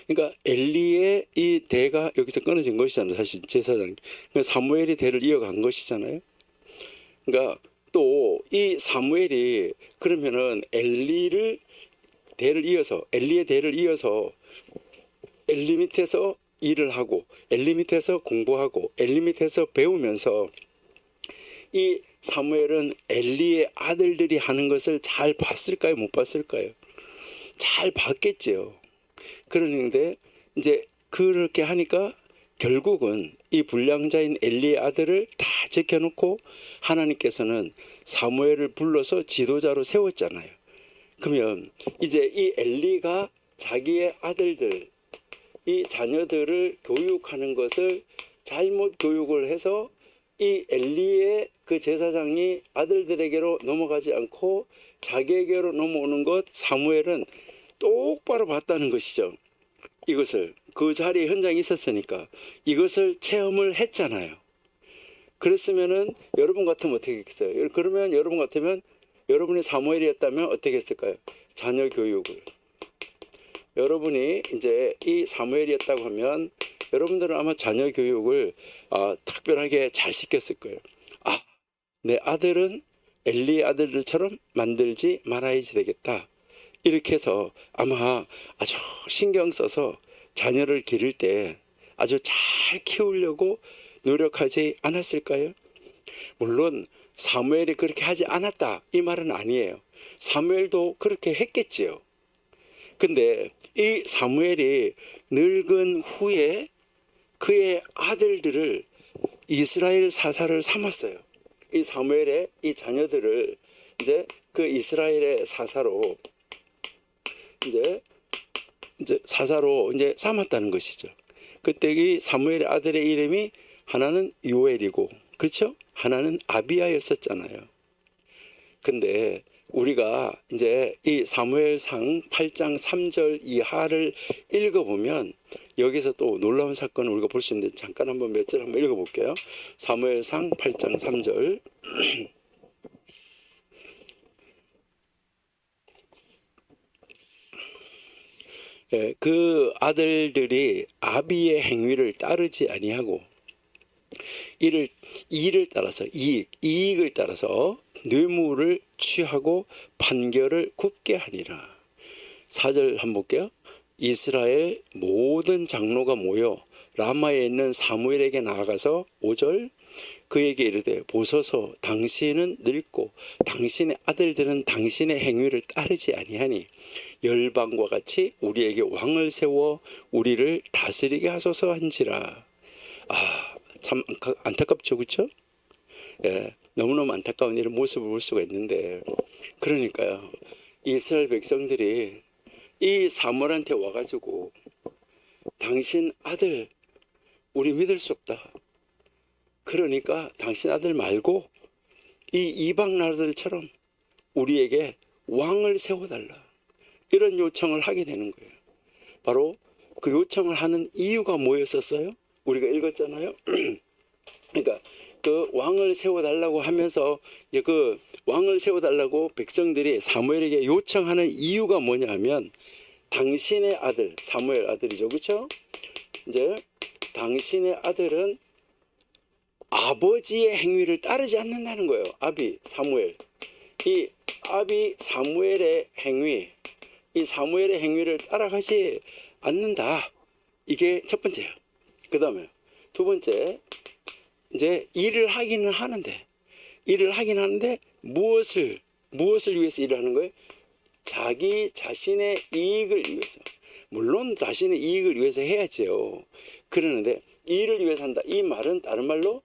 그러니까 엘리의 이 대가 여기서 끊어진 것이잖아요. 사실 제사장, 그러니까 사무엘이 대를 이어간 것이잖아요. 그러니까 또 이 사무엘이 그러면은 엘리의 대를 이어서 엘리 밑에서 일을 하고, 엘리 밑에서 공부하고, 엘리 밑에서 배우면서 이 사무엘은 엘리의 아들들이 하는 것을 잘 봤을까요? 못 봤을까요? 잘 봤겠지요. 그러는데 이제 그렇게 하니까 결국은 이 불량자인 엘리의 아들을 다 제껴놓고 하나님께서는 사무엘을 불러서 지도자로 세웠잖아요. 그러면 이제 이 엘리가 자기의 아들들, 이 자녀들을 교육하는 것을 잘못 교육을 해서 이 엘리의 그 제사장이 아들들에게로 넘어가지 않고 자기에게로 넘어오는 것, 사무엘은 똑바로 봤다는 것이죠. 이것을 그 자리에 현장에 있었으니까 이것을 체험을 했잖아요. 그랬으면은 여러분 같으면 어떻게 했겠어요? 그러면 여러분 같으면, 여러분이 사무엘이었다면 어떻게 했을까요? 자녀 교육을, 여러분이 이제 이 사무엘이었다고 하면 여러분들은 아마 자녀 교육을 특별하게 잘 시켰을 거예요. 내 아들은 엘리의 아들들처럼 만들지 말아야지 되겠다. 이렇게 해서 아마 아주 신경 써서 자녀를 기를 때 아주 잘 키우려고 노력하지 않았을까요? 물론 사무엘이 그렇게 하지 않았다 이 말은 아니에요. 사무엘도 그렇게 했겠지요. 근데 이 사무엘이 늙은 후에 그의 아들들을 이스라엘 사사를 삼았어요. 이 사무엘의 이 자녀들을 이제 그 이스라엘의 사사로 이제 사사로 이제 삼았다는 것이죠. 그때 이 사무엘의 아들의 이름이 하나는 요엘이고, 그렇죠? 하나는 아비야였었잖아요. 근데 우리가 이제 이 사무엘상 8장 3절 이하를 읽어보면 여기서 또 놀라운 사건을 우리가 볼 수 있는데, 잠깐 한번 몇 절 한번 읽어볼게요. 사무엘상 8장 3절. 예, 그 아들들이 아비의 행위를 따르지 아니하고 이익을 따라서 뇌물을 취하고 판결을 굽게 하니라. 4절 한번 볼게요. 이스라엘 모든 장로가 모여 라마에 있는 사무엘에게 나아가서 5절 그에게 이르되 보소서 당신은 늙고 당신의 아들들은 당신의 행위를 따르지 아니하니 열방과 같이 우리에게 왕을 세워 우리를 다스리게 하소서 한지라. 참 안타깝죠, 그렇죠? 예, 너무너무 안타까운 이런 모습을 볼 수가 있는데, 그러니까요, 이스라엘 백성들이 이 사무엘한테 와가지고 당신 아들 우리 믿을 수 없다. 그러니까 당신 아들 말고 이 이방 나라들처럼 우리에게 왕을 세워달라. 이런 요청을 하게 되는 거예요. 바로 그 요청을 하는 이유가 뭐였었어요? 우리가 읽었잖아요. 그러니까 그 왕을 세워달라고 하면서 이제 그 왕을 세워달라고 백성들이 사무엘에게 요청하는 이유가 뭐냐면 당신의 아들, 사무엘 아들이죠, 그렇죠? 이제 당신의 아들은 아버지의 행위를 따르지 않는다는 거예요. 아비 사무엘, 이 아비 사무엘의 행위, 이 사무엘의 행위를 따라가지 않는다. 이게 첫 번째예요. 그 다음에 두 번째, 이제 일을 하기는 하는데 무엇을 위해서 일을 하는 거예요? 자기 자신의 이익을 위해서. 물론 자신의 이익을 위해서 해야죠. 그러는데 일을 위해서 한다. 이 말은 다른 말로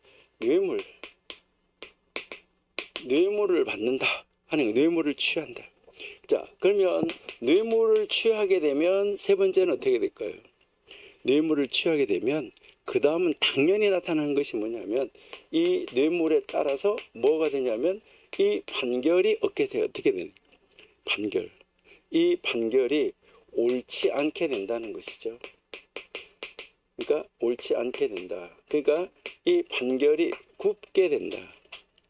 뇌물을 받는다 하는 거, 뇌물을 취한다. 자, 그러면 뇌물을 취하게 되면 세 번째는 어떻게 될까요? 뇌물을 취하게 되면 그 다음은 당연히 나타나는 것이 뭐냐면 이 뇌물에 따라서 뭐가 되냐면 이 판결이 얻게 돼요. 어떻게 되는? 판결. 이 판결이 옳지 않게 된다는 것이죠. 그러니까 옳지 않게 된다. 그러니까 이 판결이 굽게 된다.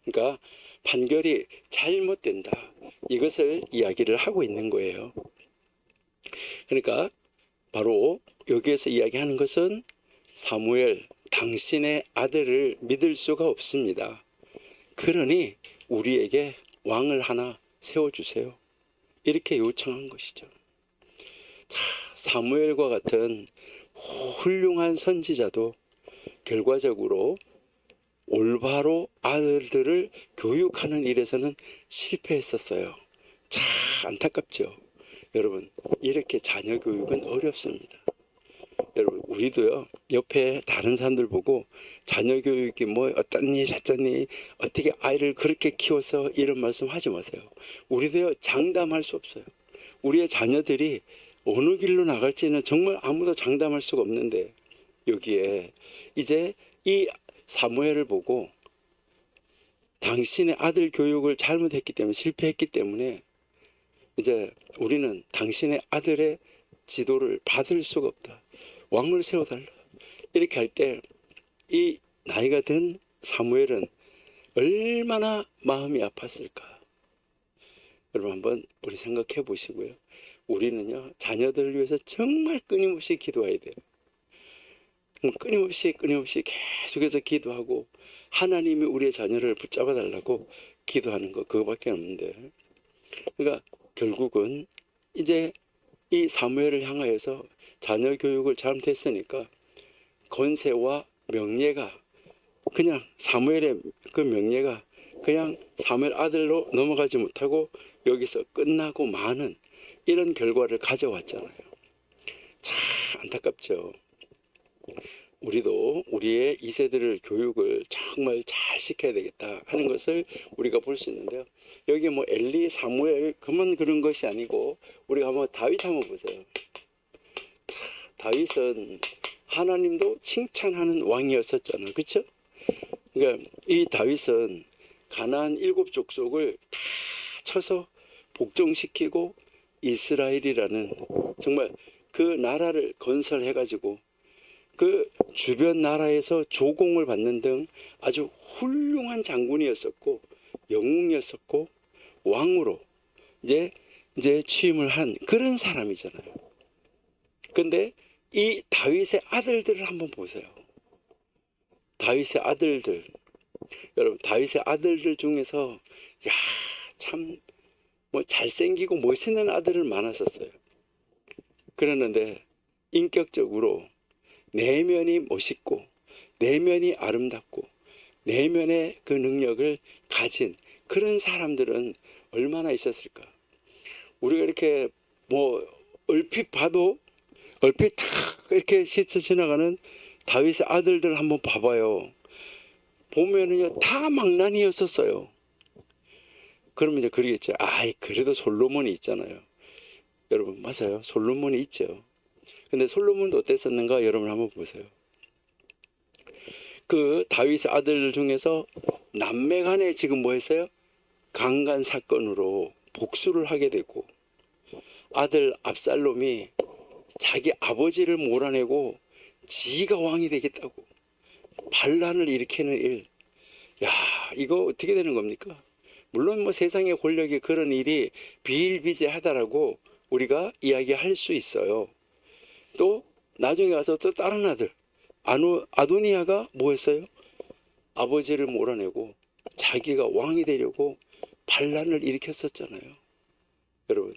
그러니까 판결이 잘못된다. 이것을 이야기를 하고 있는 거예요. 그러니까 바로 여기에서 이야기하는 것은 사무엘, 당신의 아들을 믿을 수가 없습니다. 그러니 우리에게 왕을 하나 세워주세요. 이렇게 요청한 것이죠. 자, 사무엘과 같은 훌륭한 선지자도 결과적으로 올바로 아들들을 교육하는 일에서는 실패했었어요. 참 안타깝죠. 여러분, 이렇게 자녀 교육은 어렵습니다. 여러분, 우리도요, 옆에 다른 사람들 보고 자녀 교육이 뭐 어떻니 저쩌니 어떻게 아이를 그렇게 키워서 이런 말씀 하지 마세요. 우리도요, 장담할 수 없어요. 우리의 자녀들이 어느 길로 나갈지는 정말 아무도 장담할 수가 없는데, 여기에 이제 이 사무엘을 보고 당신의 아들 교육을 잘못했기 때문에, 실패했기 때문에 이제 우리는 당신의 아들의 지도를 받을 수가 없다. 왕을 세워달라. 이렇게 할 때 이 나이가 든 사무엘은 얼마나 마음이 아팠을까. 여러분, 한번 우리 생각해 보시고요. 우리는요, 자녀들을 위해서 정말 끊임없이 기도해야 돼요. 끊임없이 계속해서 기도하고 하나님이 우리의 자녀를 붙잡아 달라고 기도하는 거, 그거밖에 없는데, 그러니까 결국은 이제 이 사무엘을 향하여서 자녀 교육을 잘못했으니까 권세와 명예가 그냥 사무엘의 그 명예가 그냥 사무엘 아들로 넘어가지 못하고 여기서 끝나고 마는 이런 결과를 가져왔잖아요. 참 안타깝죠. 우리도 우리의 2세들을 교육을 정말 잘 시켜야 되겠다 하는 것을 우리가 볼 수 있는데요. 여기 뭐 엘리, 사무엘 그만 그런 것이 아니고 우리가 한번 다윗 한번 보세요. 자, 다윗은 하나님도 칭찬하는 왕이었었잖아요. 그렇죠? 그러니까 이 다윗은 가나안 7족속을 다 쳐서 복종시키고 이스라엘이라는 정말 그 나라를 건설해가지고 그 주변 나라에서 조공을 받는 등 아주 훌륭한 장군이었었고 영웅이었었고 왕으로 이제 취임을 한 그런 사람이잖아요. 근데 이 다윗의 아들들을 한번 보세요. 다윗의 아들들, 여러분, 다윗의 아들들 중에서 참 뭐 잘생기고 멋있는 아들은 많았었어요. 그랬는데 인격적으로 내면이 멋있고 내면이 아름답고 내면의 그 능력을 가진 그런 사람들은 얼마나 있었을까. 우리가 이렇게 뭐 얼핏 봐도 얼핏 탁 이렇게 스쳐 지나가는 다윗의 아들들 한번 봐봐요. 보면은요 다 망나니였었어요. 그러면 이제 그러겠죠. 아이 그래도 솔로몬이 있잖아요. 여러분 맞아요. 솔로몬이 있죠. 근데 솔로몬도 어땠었는가 여러분 한번 보세요. 그 다윗의 아들 중에서 남매 간에 지금 뭐 했어요? 강간 사건으로 복수를 하게 되고, 아들 압살롬이 자기 아버지를 몰아내고 지가 왕이 되겠다고 반란을 일으키는 일. 야, 이거 어떻게 되는 겁니까? 물론 뭐 세상의 권력이 그런 일이 비일비재하다라고 우리가 이야기할 수 있어요. 또 나중에 가서 또 다른 아들 아도니아가 뭐 했어요? 아버지를 몰아내고 자기가 왕이 되려고 반란을 일으켰었잖아요. 여러분,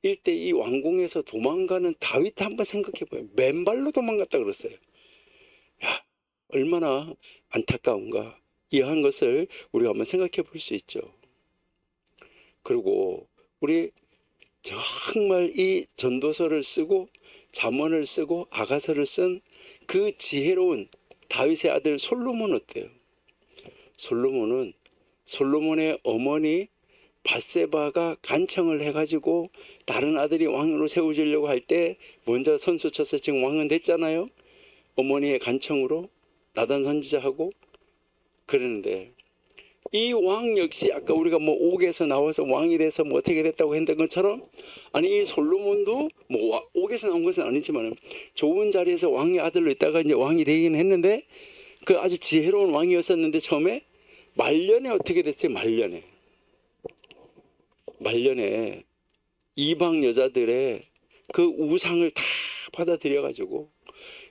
일대 이 왕궁에서 도망가는 다윗 한번 생각해 봐요. 맨발로 도망갔다 그랬어요. 야, 얼마나 안타까운가. 이한 것을 우리가 한번 생각해 볼 수 있죠. 그리고 우리 정말 이 전도서를 쓰고 잠언을 쓰고 아가서를 쓴 그 지혜로운 다윗의 아들 솔로몬 어때요? 솔로몬의 어머니 밧세바가 간청을 해가지고 다른 아들이 왕으로 세워지려고 할 때 먼저 선수 쳐서 지금 왕은 됐잖아요. 어머니의 간청으로 나단 선지자하고. 그러는데 이 왕 역시 아까 우리가 뭐 옥에서 나와서 왕이 돼서 뭐 어떻게 됐다고 했던 것처럼, 아니 이 솔로몬도 뭐 옥에서 나온 것은 아니지만 좋은 자리에서 왕의 아들로 있다가 이제 왕이 되긴 했는데, 그 아주 지혜로운 왕이었었는데 처음에 말년에 어떻게 됐어요? 말년에 이방 여자들의 그 우상을 다 받아들여 가지고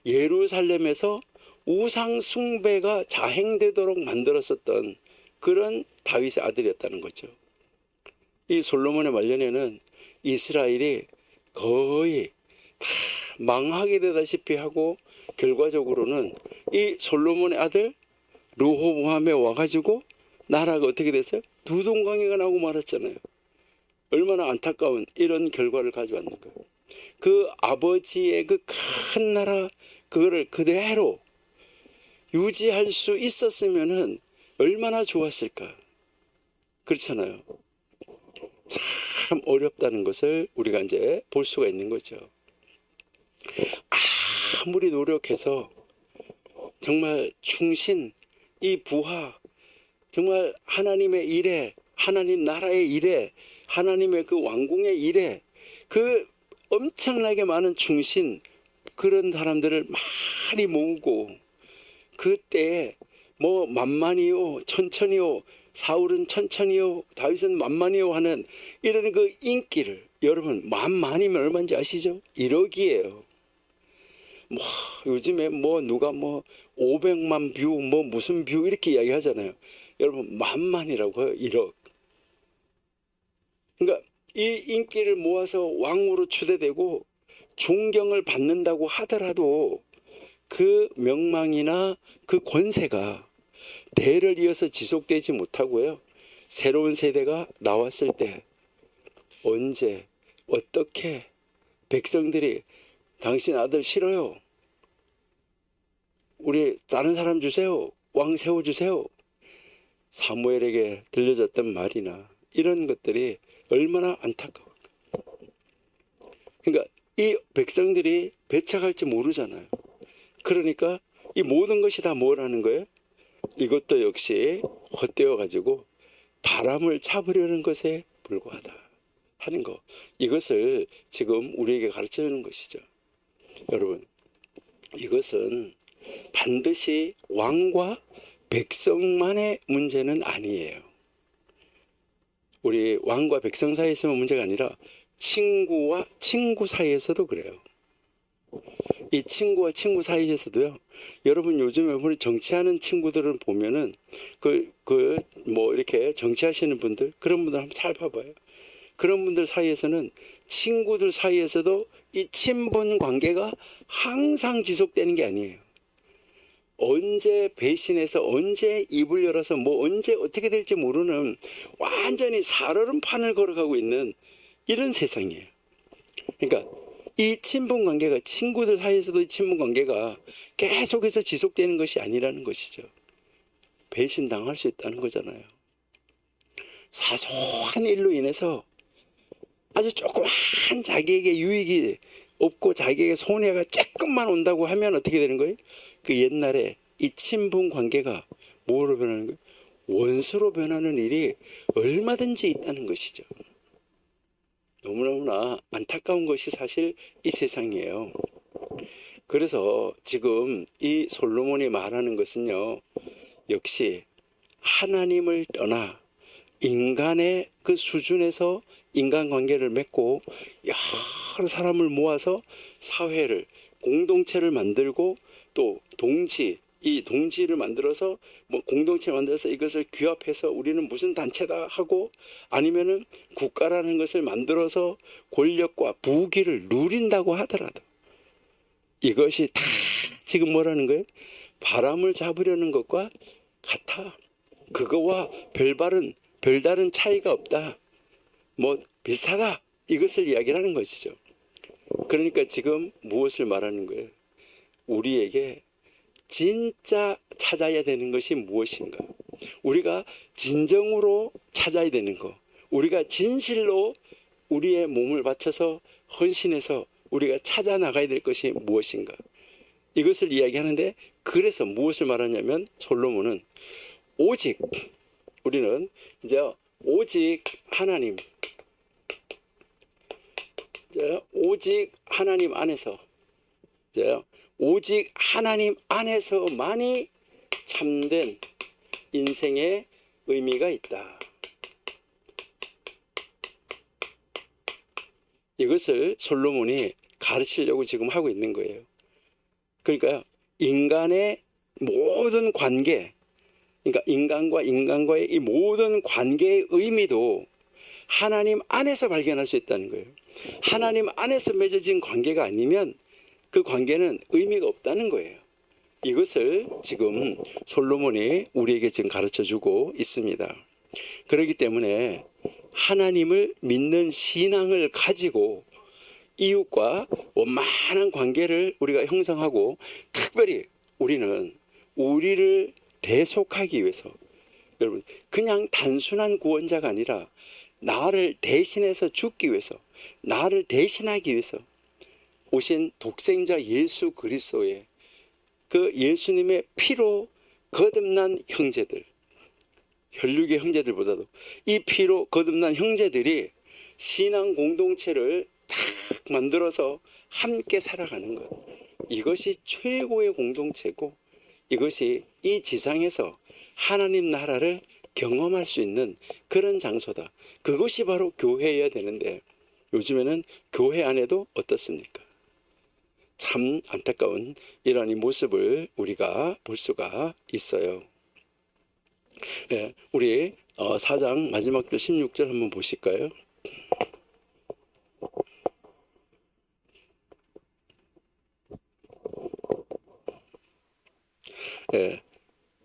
예루살렘에서 우상 숭배가 자행되도록 만들었었던 그런 다윗의 아들이었다는 거죠. 이 솔로몬의 말년에는 이스라엘이 거의 다 망하게 되다시피 하고, 결과적으로는 이 솔로몬의 아들 르호보암에 와가지고 나라가 어떻게 됐어요? 두동강이가 나고 말았잖아요. 얼마나 안타까운 이런 결과를 가져왔는가. 그 아버지의 그 큰 나라 그거를 그대로 유지할 수 있었으면은 얼마나 좋았을까. 그렇잖아요. 참 어렵다는 것을 우리가 이제 볼 수가 있는 거죠. 아무리 노력해서 정말 충신, 이 부하, 정말 하나님의 일에, 하나님 나라의 일에, 하나님의 그 왕궁의 일에 그 엄청나게 많은 충신, 그런 사람들을 많이 모으고, 그때 뭐 만만이요 천천히요, 사울은 천천히요, 다윗은 만만히요 하는 이런 그 인기를, 여러분 만만이면 얼마인지 아시죠? 1억이에요. 뭐 요즘에 뭐 누가 뭐 500만 뷰 뭐 무슨 뷰 이렇게 이야기하잖아요. 여러분 만만이라고 해요. 1억. 그러니까 이 인기를 모아서 왕으로 추대되고 존경을 받는다고 하더라도 그 명망이나 그 권세가 대를 이어서 지속되지 못하고요. 새로운 세대가 나왔을 때 언제 어떻게 백성들이 당신 아들 싫어요, 우리 다른 사람 주세요, 왕 세워주세요, 사무엘에게 들려졌던 말이나 이런 것들이 얼마나 안타까울까. 그러니까 이 백성들이 배척할지 모르잖아요. 그러니까 이 모든 것이 다 뭐라는 거예요? 이것도 역시 헛되어 가지고 바람을 잡으려는 것에 불과하다 하는 거. 이것을 지금 우리에게 가르쳐 주는 것이죠. 여러분, 이것은 반드시 왕과 백성만의 문제는 아니에요. 우리 왕과 백성 사이에서만 문제가 아니라 친구와 친구 사이에서도 그래요. 이 친구와 친구 사이에서도요. 여러분 요즘에 우리 정치하는 친구들을 보면은 뭐 이렇게 정치하시는 분들, 그런 분들 한번 잘 봐봐요. 그런 분들 사이에서는 친구들 사이에서도 이 친분 관계가 항상 지속되는 게 아니에요. 언제 배신해서 언제 입을 열어서 뭐 언제 어떻게 될지 모르는 완전히 살얼음 판을 걸어가고 있는 이런 세상이에요. 그러니까 이 친분 관계가, 친구들 사이에서도 이 친분 관계가 계속해서 지속되는 것이 아니라는 것이죠. 배신당할 수 있다는 거잖아요. 사소한 일로 인해서 아주 조그만 자기에게 유익이 없고 자기에게 손해가 조금만 온다고 하면 어떻게 되는 거예요? 그 옛날에 이 친분 관계가 뭐로 변하는 거예요? 원수로 변하는 일이 얼마든지 있다는 것이죠. 너무너무나 안타까운 것이 사실 이 세상이에요. 그래서 지금 이 솔로몬이 말하는 것은요, 역시 하나님을 떠나 인간의 그 수준에서 인간관계를 맺고 여러 사람을 모아서 사회를, 공동체를 만들고 또 이 동지를 만들어서 뭐 공동체 만들어서 이것을 규합해서 우리는 무슨 단체다 하고, 아니면은 국가라는 것을 만들어서 권력과 부귀를 누린다고 하더라도 이것이 다 지금 뭐라는 거예요? 바람을 잡으려는 것과 같아. 그거와 별다른 차이가 없다. 뭐 비슷하다. 이것을 이야기를 하는 것이죠. 그러니까 지금 무엇을 말하는 거예요? 우리에게 진짜 찾아야 되는 것이 무엇인가? 우리가 진정으로 찾아야 되는 것, 우리가 진실로 우리의 몸을 바쳐서 헌신해서 우리가 찾아 나가야 될 것이 무엇인가? 이것을 이야기하는데, 그래서 무엇을 말하냐면 솔로몬은 오직, 우리는 이제 오직 하나님, 오직 하나님 안에서, 오직 하나님 안에서만이 참된 인생의 의미가 있다. 이것을 솔로몬이 가르치려고 지금 하고 있는 거예요. 그러니까 인간의 모든 관계, 그러니까 인간과 인간과의 이 모든 관계의 의미도 하나님 안에서 발견할 수 있다는 거예요. 하나님 안에서 맺어진 관계가 아니면 그 관계는 의미가 없다는 거예요. 이것을 지금 솔로몬이 우리에게 지금 가르쳐 주고 있습니다. 그렇기 때문에 하나님을 믿는 신앙을 가지고 이웃과 원만한 관계를 우리가 형성하고, 특별히 우리는 우리를 대속하기 위해서, 여러분, 그냥 단순한 구원자가 아니라 나를 대신해서 죽기 위해서, 나를 대신하기 위해서 오신 독생자 예수 그리스도의 그 예수님의 피로 거듭난 형제들, 혈육의 형제들보다도 이 피로 거듭난 형제들이 신앙 공동체를 딱 만들어서 함께 살아가는 것, 이것이 최고의 공동체고, 이것이 이 지상에서 하나님 나라를 경험할 수 있는 그런 장소다. 그것이 바로 교회여야 되는데, 요즘에는 교회 안에도 어떻습니까? 참 안타까운 이러한 이 모습을 우리가 볼 수가 있어요. 예, 우리 4장 마지막 절 16절 한번 보실까요? 예,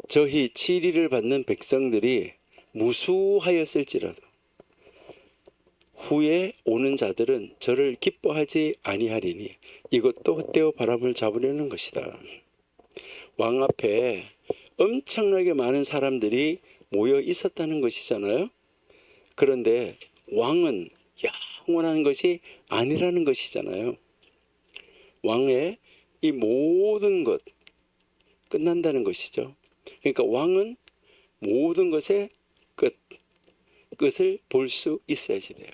저희 치리를 받는 백성들이 무수하였을지라도 후에 오는 자들은 저를 기뻐하지 아니하리니 이것도 헛되어 바람을 잡으려는 것이다. 왕 앞에 엄청나게 많은 사람들이 모여 있었다는 것이잖아요. 그런데 왕은 영원한 것이 아니라는 것이잖아요. 왕의 이 모든 것 끝난다는 것이죠. 그러니까 왕은 모든 것의 끝을 볼 수 있어야지 돼요.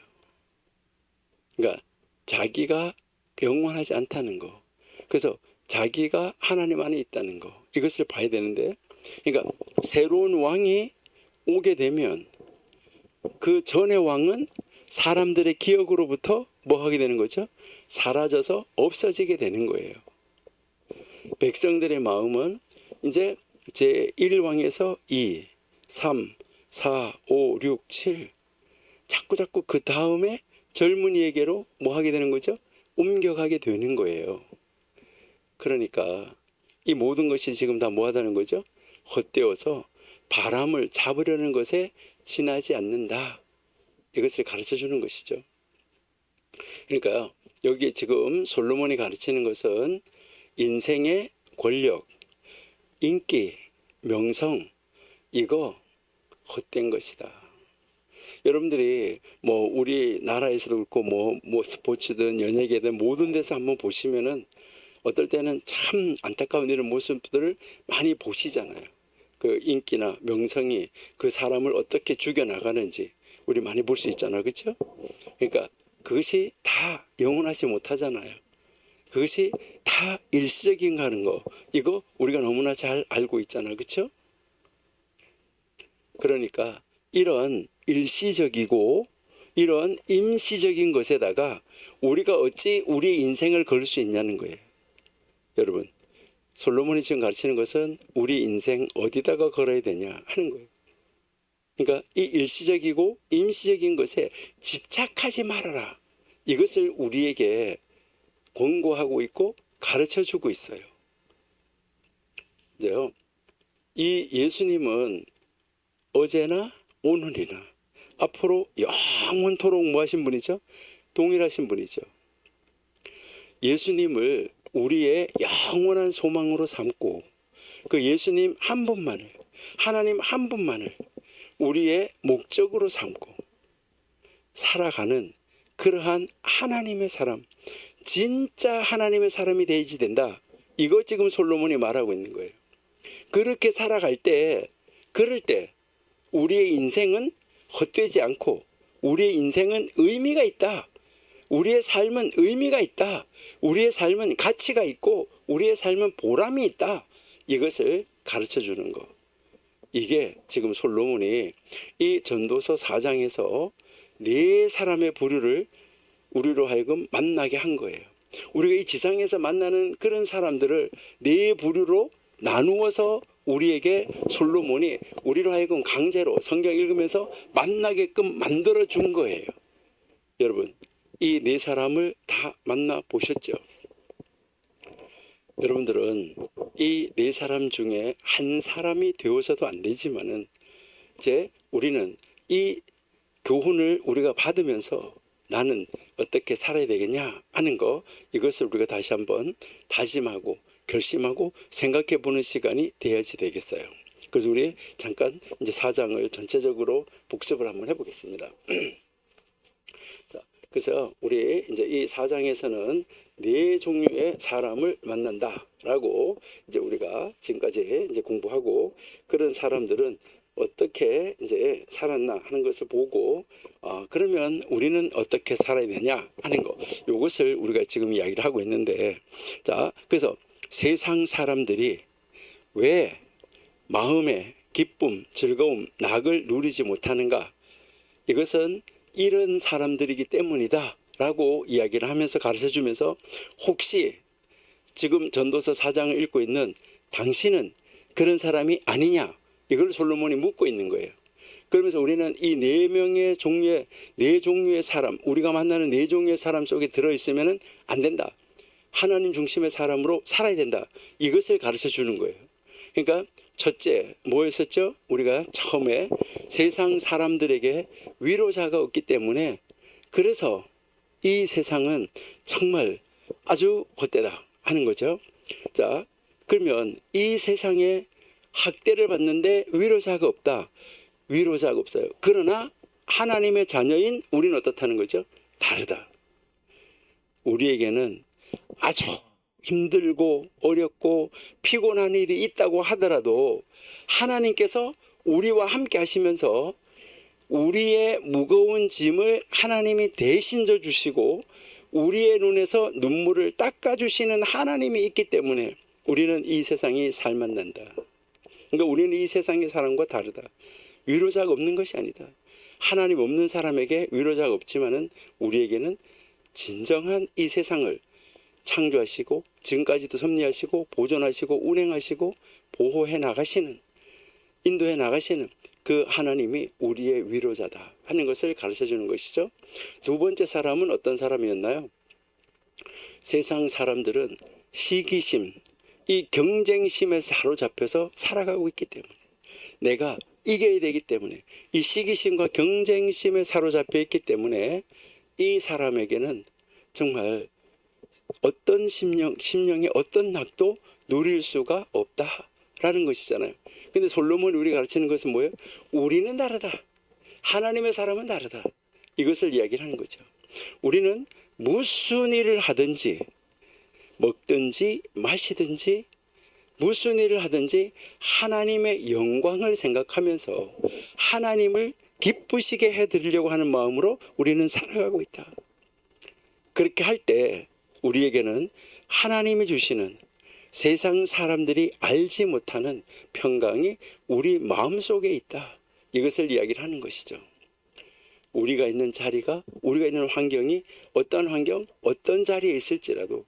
그러니까 자기가 영원하지 않다는 거, 그래서 자기가 하나님 안에 있다는 거, 이것을 봐야 되는데, 그러니까 새로운 왕이 오게 되면 그 전의 왕은 사람들의 기억으로부터 뭐 하게 되는 거죠? 사라져서 없어지게 되는 거예요. 백성들의 마음은 이제 제1왕에서 2, 3, 4, 5, 6, 7 자꾸 그 다음에 젊은이에게로 뭐 하게 되는 거죠? 옮겨가게 되는 거예요. 그러니까 이 모든 것이 지금 다 뭐하다는 거죠? 헛되어서 바람을 잡으려는 것에 지나지 않는다. 이것을 가르쳐 주는 것이죠. 그러니까 여기 지금 솔로몬이 가르치는 것은 인생의 권력, 인기, 명성, 이거 헛된 것이다. 여러분들이 뭐 우리나라에서도 그렇고 뭐 스포츠든 연예계든 모든 데서 한번 보시면은 어떨 때는 참 안타까운 이런 모습들을 많이 보시잖아요. 그 인기나 명성이 그 사람을 어떻게 죽여나가는지 우리 많이 볼 수 있잖아요. 그렇죠? 그러니까 그것이 다 영원하지 못하잖아요. 그것이 다 일시적인 하는 거, 이거 우리가 너무나 잘 알고 있잖아요. 그렇죠? 그러니까 이런 일시적이고 이런 임시적인 것에다가 우리가 어찌 우리 인생을 걸 수 있냐는 거예요. 여러분, 솔로몬이 지금 가르치는 것은 우리 인생 어디다가 걸어야 되냐 하는 거예요. 그러니까 이 일시적이고 임시적인 것에 집착하지 말아라. 이것을 우리에게 권고하고 있고 가르쳐주고 있어요. 이제요, 이 예수님은 어제나 오늘이나 앞으로 영원토록 뭐 하신 분이죠? 동일하신 분이죠. 예수님을 우리의 영원한 소망으로 삼고 그 예수님 한 분만을, 하나님 한 분만을 우리의 목적으로 삼고 살아가는 그러한 하나님의 사람, 진짜 하나님의 사람이 되어야지 된다. 이거 지금 솔로몬이 말하고 있는 거예요. 그렇게 살아갈 때, 그럴 때 우리의 인생은 헛되지 않고 우리의 인생은 의미가 있다. 우리의 삶은 의미가 있다. 우리의 삶은 가치가 있고 우리의 삶은 보람이 있다. 이것을 가르쳐 주는 거. 이게 지금 솔로몬이 이 전도서 4장에서 네 사람의 부류를 우리로 하여금 만나게 한 거예요. 우리가 이 지상에서 만나는 그런 사람들을 네 부류로 나누어서 우리에게 솔로몬이 우리로 하여금 강제로 성경 읽으면서 만나게끔 만들어 준 거예요. 여러분, 이 네 사람을 다 만나 보셨죠? 여러분들은 이 네 사람 중에 한 사람이 되어서도 안 되지만은 이제 우리는 이 교훈을 우리가 받으면서 나는 어떻게 살아야 되겠냐 하는 거, 이것을 우리가 다시 한번 다짐하고 결심하고 생각해 보는 시간이 되어야지 되겠어요. 그래서 우리 잠깐 이제 4장을 전체적으로 복습을 한번 해보겠습니다. 자, 그래서 우리 이제 이 4장에서는 네 종류의 사람을 만난다라고 이제 우리가 지금까지 이제 공부하고 그런 사람들은 어떻게 이제 살았나 하는 것을 보고 그러면 우리는 어떻게 살아야 되냐 하는 거, 이것을 우리가 지금 이야기를 하고 있는데, 자, 그래서 세상 사람들이 왜 마음의 기쁨, 즐거움, 낙을 누리지 못하는가? 이것은 이런 사람들이기 때문이다 라고 이야기를 하면서 가르쳐주면서, 혹시 지금 전도서 4장을 읽고 있는 당신은 그런 사람이 아니냐? 이걸 솔로몬이 묻고 있는 거예요. 그러면서 우리는 이 네 종류의 사람, 우리가 만나는 네 종류의 사람 속에 들어있으면 안 된다. 하나님 중심의 사람으로 살아야 된다. 이것을 가르쳐 주는 거예요. 그러니까 첫째 뭐였었죠? 우리가 처음에 세상 사람들에게 위로자가 없기 때문에 그래서 이 세상은 정말 아주 헛되다 하는 거죠. 자, 그러면 이 세상에 학대를 받는데 위로자가 없다. 위로자가 없어요. 그러나 하나님의 자녀인 우리는 어떻다는 거죠? 다르다. 우리에게는 아주 힘들고 어렵고 피곤한 일이 있다고 하더라도 하나님께서 우리와 함께 하시면서 우리의 무거운 짐을 하나님이 대신 져 주시고 우리의 눈에서 눈물을 닦아주시는 하나님이 있기 때문에 우리는 이 세상이 살맛난다. 그러니까 우리는 이 세상의 사람과 다르다. 위로자가 없는 것이 아니다. 하나님 없는 사람에게 위로자가 없지만은 우리에게는 진정한 이 세상을 창조하시고 지금까지도 섭리하시고 보존하시고 운행하시고 보호해 나가시는, 인도해 나가시는 그 하나님이 우리의 위로자다 하는 것을 가르쳐 주는 것이죠. 두 번째 사람은 어떤 사람이었나요? 세상 사람들은 시기심, 이 경쟁심에 사로잡혀서 살아가고 있기 때문에, 내가 이겨야 되기 때문에, 이 시기심과 경쟁심에 사로잡혀 있기 때문에 이 사람에게는 정말 어떤 심령의 어떤 낙도 누릴 수가 없다라는 것이잖아요. 근데 솔로몬이 우리 가르치는 것은 뭐예요? 우리는 다르다. 하나님의 사람은 다르다. 이것을 이야기를 하는 거죠. 우리는 무슨 일을 하든지, 먹든지 마시든지 무슨 일을 하든지 하나님의 영광을 생각하면서 하나님을 기쁘시게 해드리려고 하는 마음으로 우리는 살아가고 있다. 그렇게 할 때 우리에게는 하나님이 주시는 세상 사람들이 알지 못하는 평강이 우리 마음속에 있다. 이것을 이야기를 하는 것이죠. 우리가 있는 자리가, 우리가 있는 환경이 어떤 환경, 어떤 자리에 있을지라도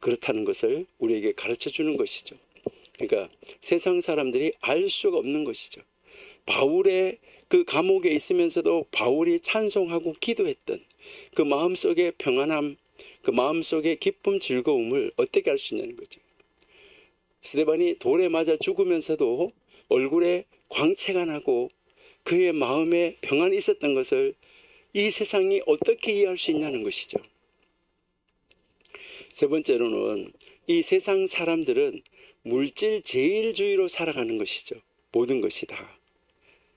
그렇다는 것을 우리에게 가르쳐 주는 것이죠. 그러니까 세상 사람들이 알 수가 없는 것이죠. 바울의 그 감옥에 있으면서도 바울이 찬송하고 기도했던 그 마음속의 평안함, 그 마음속의 기쁨, 즐거움을 어떻게 알 수 있냐는 거죠. 스데반이 돌에 맞아 죽으면서도 얼굴에 광채가 나고 그의 마음에 평안이 있었던 것을 이 세상이 어떻게 이해할 수 있냐는 것이죠. 세 번째로는 이 세상 사람들은 물질 제일주의로 살아가는 것이죠. 모든 것이 다.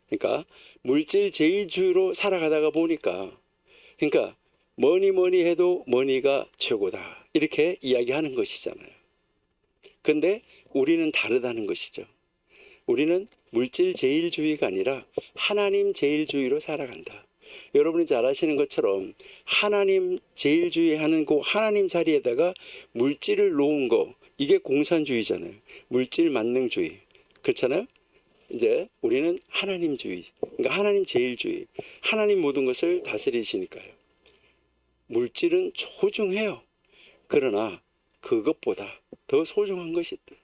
그러니까 물질 제일주의로 살아가다가 보니까, 그러니까 뭐니 해도 머니가 최고다, 이렇게 이야기하는 것이잖아요. 근데 우리는 다르다는 것이죠. 우리는 물질 제일주의가 아니라 하나님 제일주의로 살아간다. 여러분이 잘 아시는 것처럼 하나님 제일주의 하는 그 하나님 자리에다가 물질을 놓은 거, 이게 공산주의잖아요. 물질 만능주의. 그렇잖아요. 이제 우리는 하나님주의, 그러니까 하나님 제일주의, 하나님 모든 것을 다스리시니까요. 물질은 소중해요. 그러나 그것보다 더 소중한 것이 있다.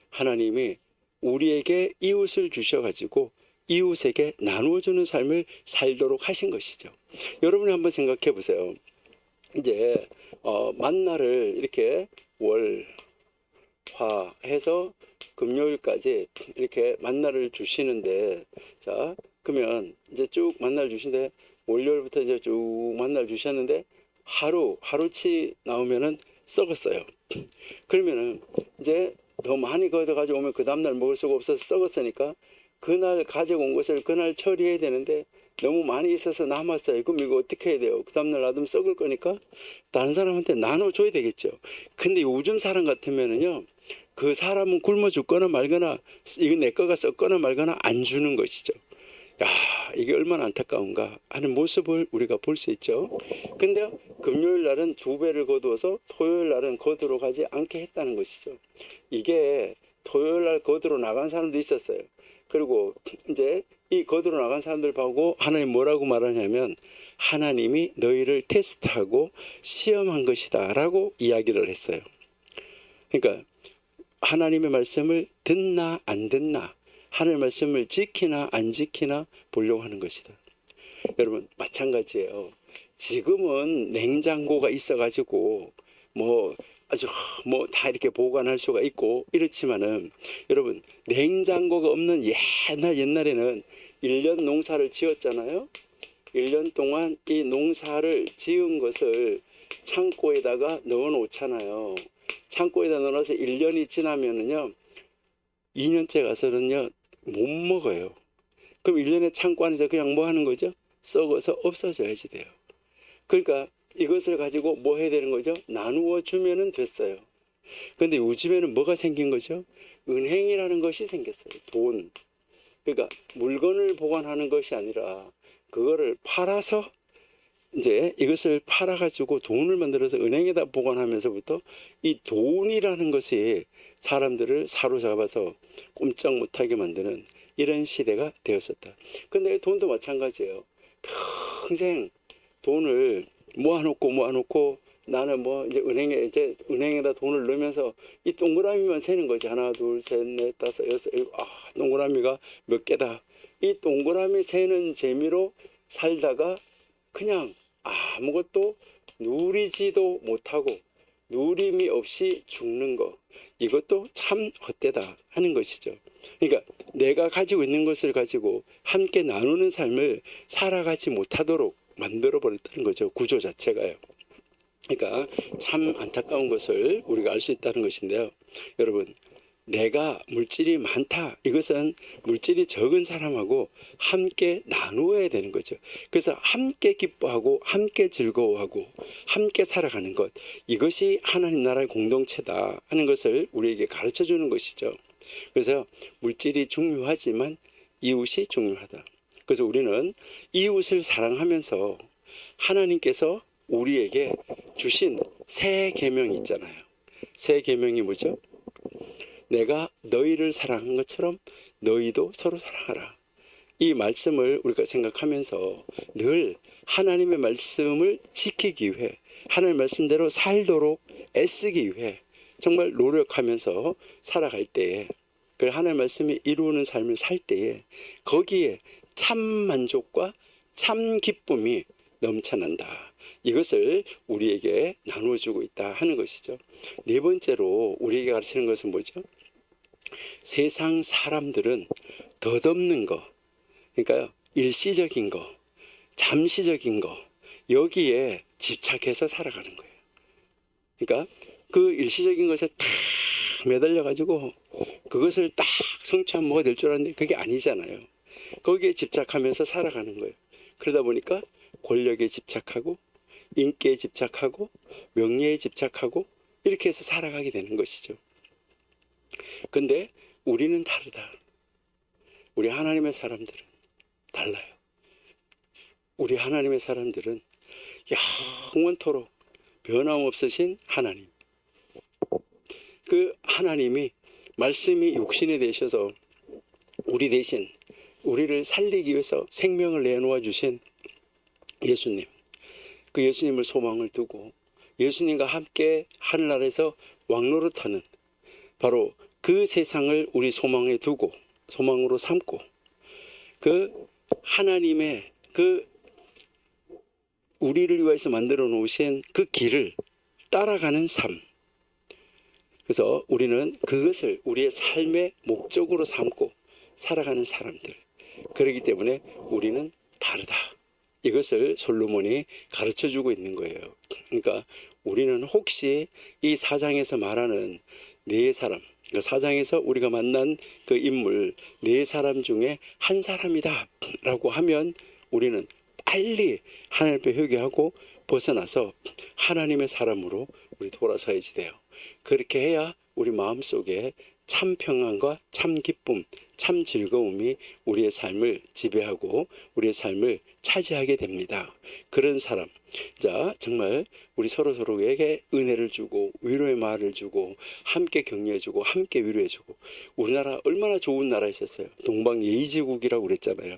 하나님이 우리에게 이웃을 주셔가지고 이웃에게 나누어주는 삶을 살도록 하신 것이죠. 여러분이 한번 생각해 보세요. 이제 만나를 이렇게 월, 화 해서 금요일까지 이렇게 만나를 주시는데, 자 그러면 이제 쭉 만나를 주시는데 월요일부터 이제 쭉 만나를 주셨는데 하루치 나오면은 썩었어요. 그러면은 이제 더 많이 걷어가지고 오면 그 다음날 먹을 수가 없어서 썩었으니까 그날 가지고 온 것을 그날 처리해야 되는데 너무 많이 있어서 남았어요. 그럼 이거 어떻게 해야 돼요? 그 다음날 놔두면 썩을 거니까 다른 사람한테 나눠줘야 되겠죠. 근데 요즘 사람 같으면은요, 그 사람은 굶어 죽거나 말거나 이거 내 거가 썩거나 말거나 안 주는 것이죠. 야, 이게 얼마나 안타까운가 하는 모습을 우리가 볼 수 있죠. 근데 금요일 날은 2배를 거두어서 토요일 날은 거두러 가지 않게 했다는 것이죠. 이게 토요일 날 거두러 나간 사람도 있었어요. 그리고 이제 이 거두러 나간 사람들 보고 하나님 뭐라고 말하냐면, 하나님이 너희를 테스트하고 시험한 것이다 라고 이야기를 했어요. 그러니까 하나님의 말씀을 듣나 안 듣나, 하나님의 말씀을 지키나 안 지키나 보려고 하는 것이다. 여러분 마찬가지예요. 지금은 냉장고가 있어가지고 뭐 아주 뭐 다 이렇게 보관할 수가 있고 이렇지만은, 여러분 냉장고가 없는 옛날에는 1년 농사를 지었잖아요. 1년 동안 이 농사를 지은 것을 창고에다가 넣어 놓잖아요. 창고에다 넣어놔서 1년이 지나면은요, 2년째 가서는요 못 먹어요. 그럼 1년에 창고 안에서 그냥 뭐 하는 거죠? 썩어서 없어져야지 돼요. 그러니까 이것을 가지고 뭐 해야 되는 거죠? 나누어 주면은 됐어요. 근데 요즘에는 뭐가 생긴 거죠? 은행이라는 것이 생겼어요. 돈. 그러니까 물건을 보관하는 것이 아니라 그거를 팔아서, 이제 이것을 팔아가지고 돈을 만들어서 은행에다 보관하면서부터 이 돈이라는 것이 사람들을 사로잡아서 꼼짝 못하게 만드는 이런 시대가 되었었다. 근데 돈도 마찬가지예요. 평생 돈을 모아놓고 나는 뭐 이제 은행에다 돈을 넣으면서 이 동그라미만 세는 거지. 하나, 둘, 셋, 넷, 다섯, 여섯, 일곱. 동그라미가 몇 개다. 이 동그라미 세는 재미로 살다가 그냥 아무것도 누리지도 못하고 누림이 없이 죽는 거, 이것도 참 헛되다 하는 것이죠. 그러니까 내가 가지고 있는 것을 가지고 함께 나누는 삶을 살아가지 못하도록 만들어 버렸다는 거죠. 구조 자체가요. 그러니까 참 안타까운 것을 우리가 알 수 있다는 것인데요. 여러분, 내가 물질이 많다, 이것은 물질이 적은 사람하고 함께 나누어야 되는 거죠. 그래서 함께 기뻐하고 함께 즐거워하고 함께 살아가는 것, 이것이 하나님 나라의 공동체다 하는 것을 우리에게 가르쳐 주는 것이죠. 그래서 물질이 중요하지만 이웃이 중요하다. 그래서 우리는 이웃을 사랑하면서 하나님께서 우리에게 주신 새 계명이 있잖아요. 새 계명이 뭐죠? 내가 너희를 사랑한 것처럼 너희도 서로 사랑하라. 이 말씀을 우리가 생각하면서 늘 하나님의 말씀을 지키기 위해, 하나님의 말씀대로 살도록 애쓰기 위해 정말 노력하면서 살아갈 때에, 그 하나님의 말씀이 이루는 삶을 살 때에 거기에 참 만족과 참 기쁨이 넘쳐난다. 이것을 우리에게 나누어주고 있다 하는 것이죠. 네 번째로 우리에게 가르치는 것은 뭐죠? 세상 사람들은 덧없는 거, 그러니까 일시적인 거, 잠시적인 거, 여기에 집착해서 살아가는 거예요. 그러니까 그 일시적인 것에 탁 매달려 가지고 그것을 딱 성취하면 뭐가 될 줄 알았는데 그게 아니잖아요. 거기에 집착하면서 살아가는 거예요. 그러다 보니까 권력에 집착하고 인기에 집착하고 명예에 집착하고 이렇게 해서 살아가게 되는 것이죠. 근데 우리는 다르다. 우리 하나님의 사람들은 달라요. 우리 하나님의 사람들은 영원토록 변함없으신 하나님, 그 하나님이 말씀이 육신이 되셔서 우리 대신 우리를 살리기 위해서 생명을 내놓아 주신 예수님, 그 예수님을 소망을 두고 예수님과 함께 하늘나라에서 왕노릇하는, 바로 그 세상을 우리 소망에 두고 소망으로 삼고 그 하나님의 그 우리를 위해서 만들어 놓으신 그 길을 따라가는 삶. 그래서 우리는 그것을 우리의 삶의 목적으로 삼고 살아가는 사람들. 그렇기 때문에 우리는 다르다. 이것을 솔로몬이 가르쳐 주고 있는 거예요. 그러니까 우리는 혹시 이 사장에서 말하는 네 사람, 그 사장에서 우리가 만난 그 인물 네 사람 중에 한 사람이다 라고 하면 우리는 빨리 하나님 앞에 회개하고 벗어나서 하나님의 사람으로 우리 돌아서야지 돼요. 그렇게 해야 우리 마음속에 참 평안과 참 기쁨, 참 즐거움이 우리의 삶을 지배하고 우리의 삶을 차지하게 됩니다. 그런 사람, 자, 정말 우리 서로에게 은혜를 주고 위로의 말을 주고 함께 격려해주고 함께 위로해주고. 우리나라 얼마나 좋은 나라였었어요. 동방예의지국이라고 그랬잖아요.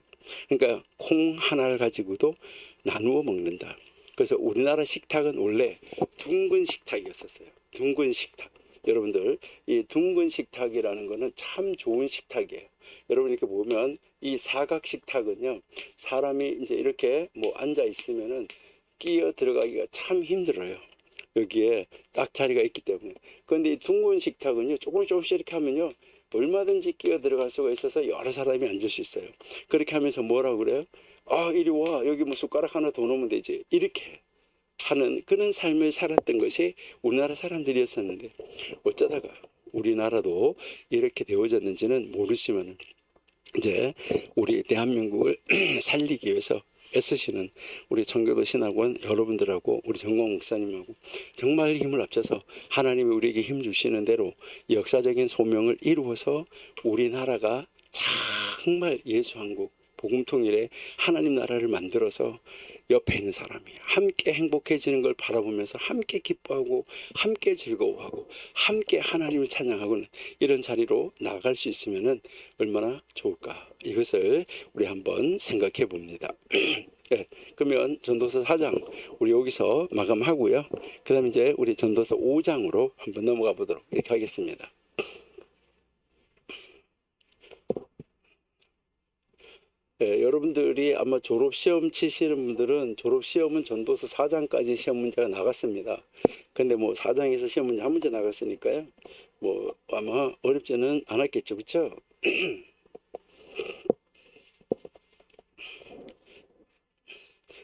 그러니까 콩 하나를 가지고도 나누어 먹는다. 그래서 우리나라 식탁은 원래 둥근 식탁이었었어요. 둥근 식탁. 여러분들, 이 둥근 식탁이라는 거는 참 좋은 식탁이에요. 여러분 이렇게 보면 이 사각 식탁은요, 사람이 이제 이렇게 뭐 앉아 있으면은 끼어 들어가기가 참 힘들어요. 여기에 딱 자리가 있기 때문에. 그런데 이 둥근 식탁은요, 조금씩 이렇게 하면요, 얼마든지 끼어 들어갈 수가 있어서 여러 사람이 앉을 수 있어요. 그렇게 하면서 뭐라고 그래요? 아, 이리 와. 여기 뭐 숟가락 하나 더 놓으면 되지. 이렇게 하는 그런 삶을 살았던 것이 우리나라 사람들이었었는데, 어쩌다가 우리나라도 이렇게 되어졌는지는 모르지만 이제 우리 대한민국을 살리기 위해서 애쓰시는 우리 청교도 신학원 여러분들하고 우리 정광 목사님하고 정말 힘을 합쳐서 하나님이 우리에게 힘 주시는 대로 역사적인 소명을 이루어서 우리나라가 정말 예수한국 복음통일의 하나님 나라를 만들어서 옆에 있는 사람이 함께 행복해지는 걸 바라보면서 함께 기뻐하고 함께 즐거워하고 함께 하나님을 찬양하고는 이런 자리로 나아갈 수 있으면 얼마나 좋을까. 이것을 우리 한번 생각해 봅니다. 네, 그러면 전도서 4장 우리 여기서 마감하고요. 그 다음에 이제 우리 전도서 5장으로 한번 넘어가 보도록 이렇게 하겠습니다. 여러분들이 아마 졸업시험 치시는 분들은 졸업시험은 전도서 4장까지 시험 문제가 나갔습니다. 근데 뭐 4장에서 시험 문제 한 문제 나갔으니까요. 뭐 아마 어렵지는 않았겠죠. 그렇죠?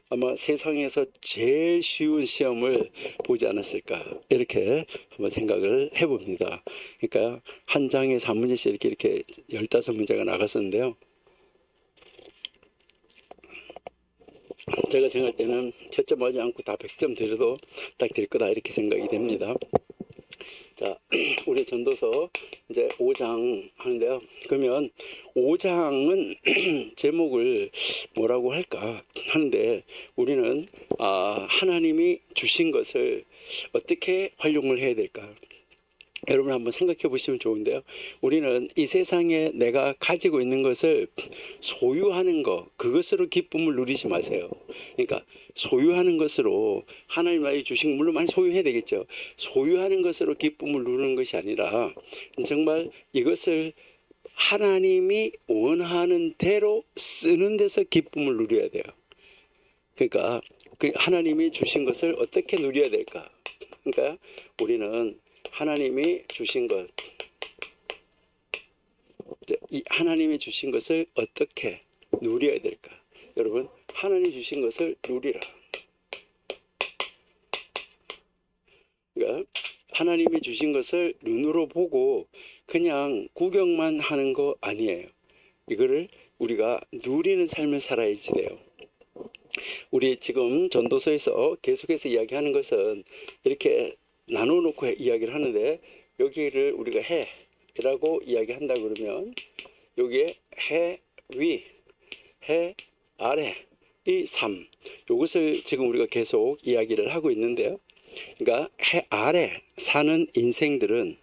아마 세상에서 제일 쉬운 시험을 보지 않았을까 이렇게 한번 생각을 해봅니다. 그러니까 한 장에서 한 문제씩 이렇게 15문제가 나갔었는데요. 제가 생각할 때는 채점하지 않고 다 100점 드려도 딱 될 거다 이렇게 생각이 됩니다. 자, 우리 전도서 이제 5장 하는데요. 그러면 5장은 제목을 뭐라고 할까 하는데 우리는 하나님이 주신 것을 어떻게 활용을 해야 될까? 여러분 한번 생각해 보시면 좋은데요. 우리는 이 세상에 내가 가지고 있는 것을 소유하는 것, 그것으로 기쁨을 누리지 마세요. 그러니까 소유하는 것으로 하나님 나에게 주신, 물론 많이 소유해야 되겠죠. 소유하는 것으로 기쁨을 누리는 것이 아니라 정말 이것을 하나님이 원하는 대로 쓰는 데서 기쁨을 누려야 돼요. 그러니까 하나님이 주신 것을 어떻게 누려야 될까? 그러니까 우리는 하나님이 주신 것, 이 하나님이 주신 것을 어떻게 누려야 될까? 여러분, 하나님 주신 것을 누리라. 그러니까 하나님이 주신 것을 눈으로 보고 그냥 구경만 하는 거 아니에요. 이거를 우리가 누리는 삶을 살아야지 돼요. 우리 지금 전도서에서 계속해서 이야기하는 것은 이렇게 나눠놓고 이야기를 하는데, 여기를 우리가 해라고 이야기한다 그러면 여기에 해 위, 해 아래, 이 삶, 이것을 지금 우리가 계속 이야기를 하고 있는데요. 그러니까 해 아래 사는 인생들은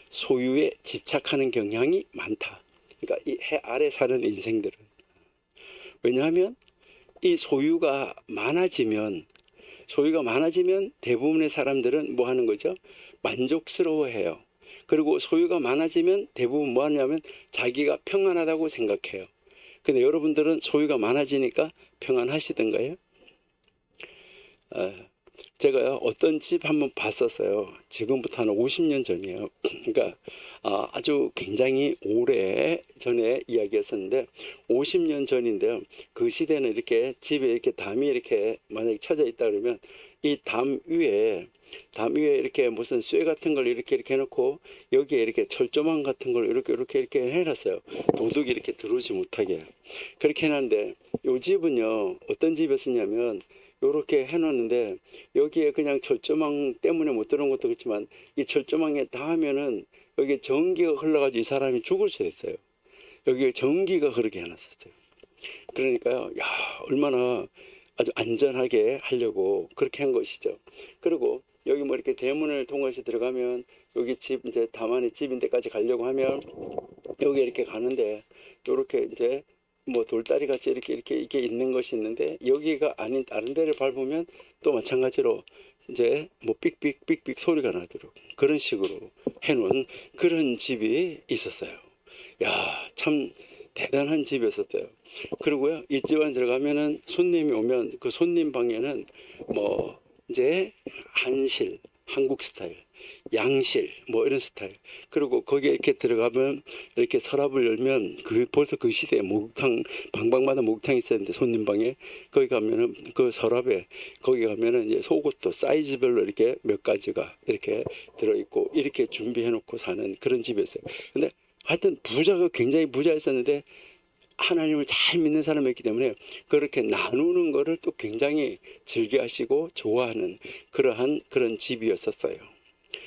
소유에 집착하는 경향이 많다. 그러니까 이 해 아래 사는 인생들은, 왜냐하면 이 소유가 많아지면 대부분의 사람들은 뭐 하는 거죠? 만족스러워해요. 그리고 소유가 많아지면 대부분 뭐 하냐면 자기가 평안하다고 생각해요. 근데 여러분들은 소유가 많아지니까 평안하시던가요? 제가요 어떤 집 한번 봤었어요. 지금부터 한 50년 전이에요. 그러니까 아주 굉장히 오래 전에 이야기였었는데 50년 전인데요. 그 시대는 이렇게 집에 이렇게 담이 이렇게 만약에 쳐져 있다 그러면 이 담 위에 이렇게 무슨 쇠 같은 걸 이렇게 해놓고 여기에 이렇게 철조망 같은 걸 이렇게 해놨어요. 도둑이 이렇게 들어오지 못하게. 그렇게 해놨는데 이 집은요 어떤 집이었냐면 요렇게 해놨는데 여기에 그냥 철조망 때문에 못 들어온 것도 그렇지만 이 철조망에 닿으면은 여기 전기가 흘러가지고 이 사람이 죽을 수 있어요. 여기에 전기가 흐르게 해놨었어요. 그러니까요, 야, 얼마나 아주 안전하게 하려고 그렇게 한 것이죠. 그리고 여기 뭐 이렇게 대문을 통해서 들어가면 여기 집 이제 다만의 집인 데까지 가려고 하면 여기 이렇게 가는데 요렇게 이제 뭐 돌다리 같이 이렇게 있는 것이 있는데 여기가 아닌 다른 데를 밟으면 또 마찬가지로 이제 뭐 삑삑 소리가 나도록 그런 식으로 해놓은 그런 집이 있었어요. 야, 참 대단한 집이었어요. 그리고요, 이 집 안에 들어가면은 손님이 오면 그 손님 방에는 뭐 이제 한실, 한국 스타일, 양실 뭐 이런 스타일, 그리고 거기에 이렇게 들어가면 이렇게 서랍을 열면 벌써 그 시대에 목욕탕, 방방마다 목욕탕이 있었는데 손님 방에 거기 가면은 그 서랍에 거기 가면은 이제 속옷도 사이즈별로 이렇게 몇 가지가 이렇게 들어있고 이렇게 준비해 놓고 사는 그런 집이었어요. 근데 하여튼 부자가 굉장히 부자였었는데 하나님을 잘 믿는 사람이었기 때문에 그렇게 나누는 거를 또 굉장히 즐겨하시고 좋아하는 그러한 그런 집이었었어요.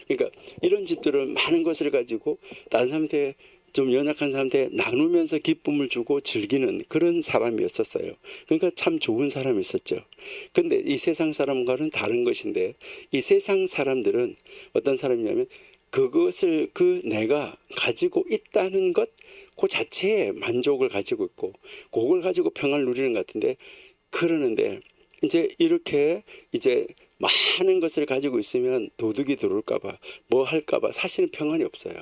그러니까 이런 집들은 많은 것을 가지고 다른 사람한테 좀 연약한 사람한테 나누면서 기쁨을 주고 즐기는 그런 사람이었었어요. 그러니까 참 좋은 사람이었었죠. 근데 이 세상 사람과는 다른 것인데, 이 세상 사람들은 어떤 사람이냐면 그것을 내가 가지고 있다는 것 그 자체에 만족을 가지고 있고 그걸 가지고 평안을 누리는 것 같은데, 그러는데 이제 이렇게 이제 많은 것을 가지고 있으면 도둑이 들어올까봐 뭐 할까봐 사실은 평안이 없어요.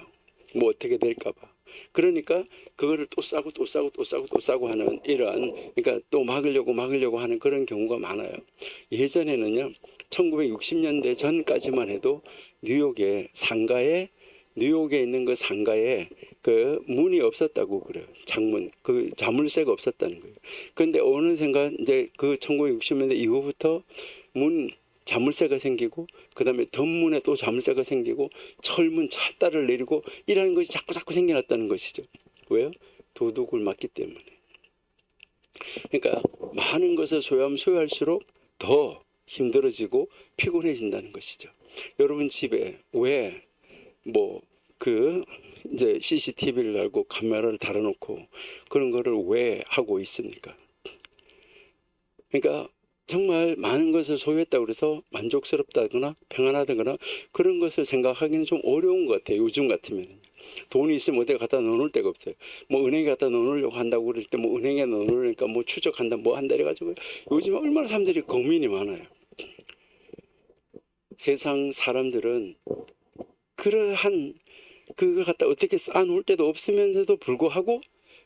뭐 어떻게 될까봐. 그러니까 그거를 또 싸고 또 싸고 또 싸고 또 싸고 하는 이러한, 그러니까 또 막으려고 하는 그런 경우가 많아요. 예전에는요, 1960년대 전까지만 해도 뉴욕에 있는 그 상가에 그 문이 없었다고 그래요. 창문, 그 자물쇠가 없었다는 거예요. 그런데 어느샌가 이제 그 1960년대 이후부터 자물쇠가 생기고, 그 다음에 덧문에 또 자물쇠가 생기고, 철문 철다를 내리고, 이라는 것이 자꾸 생겨났다는 것이죠. 왜요? 도둑을 맞기 때문에. 그러니까 많은 것을 소유하면 소유할수록 더 힘들어지고 피곤해진다는 것이죠. 여러분 집에 왜 이제 CCTV를 달고 카메라를 달아놓고 그런 거를 왜 하고 있습니까? 그러니까 정말 많은 것을 소유했다고 해서 만족스럽다거나 평안하다거나 그런 것을 생각하기는 좀 어려운 것 같아요. 요즘 같으면. 돈이 있으면 어디 갖다 넣어놓을 데가 없어요. 뭐 은행에 갖다 넣어놓으려고 한다고 그럴 때 뭐 은행에 넣어놓으니까 뭐 추적한다 뭐 한다 이래가지고 요즘 얼마나 사람들이 고민이 많아요. 세상 사람들은 그러한 그걸 갖다 어떻게 쌓아놓을 데도 없으면서도 불구하고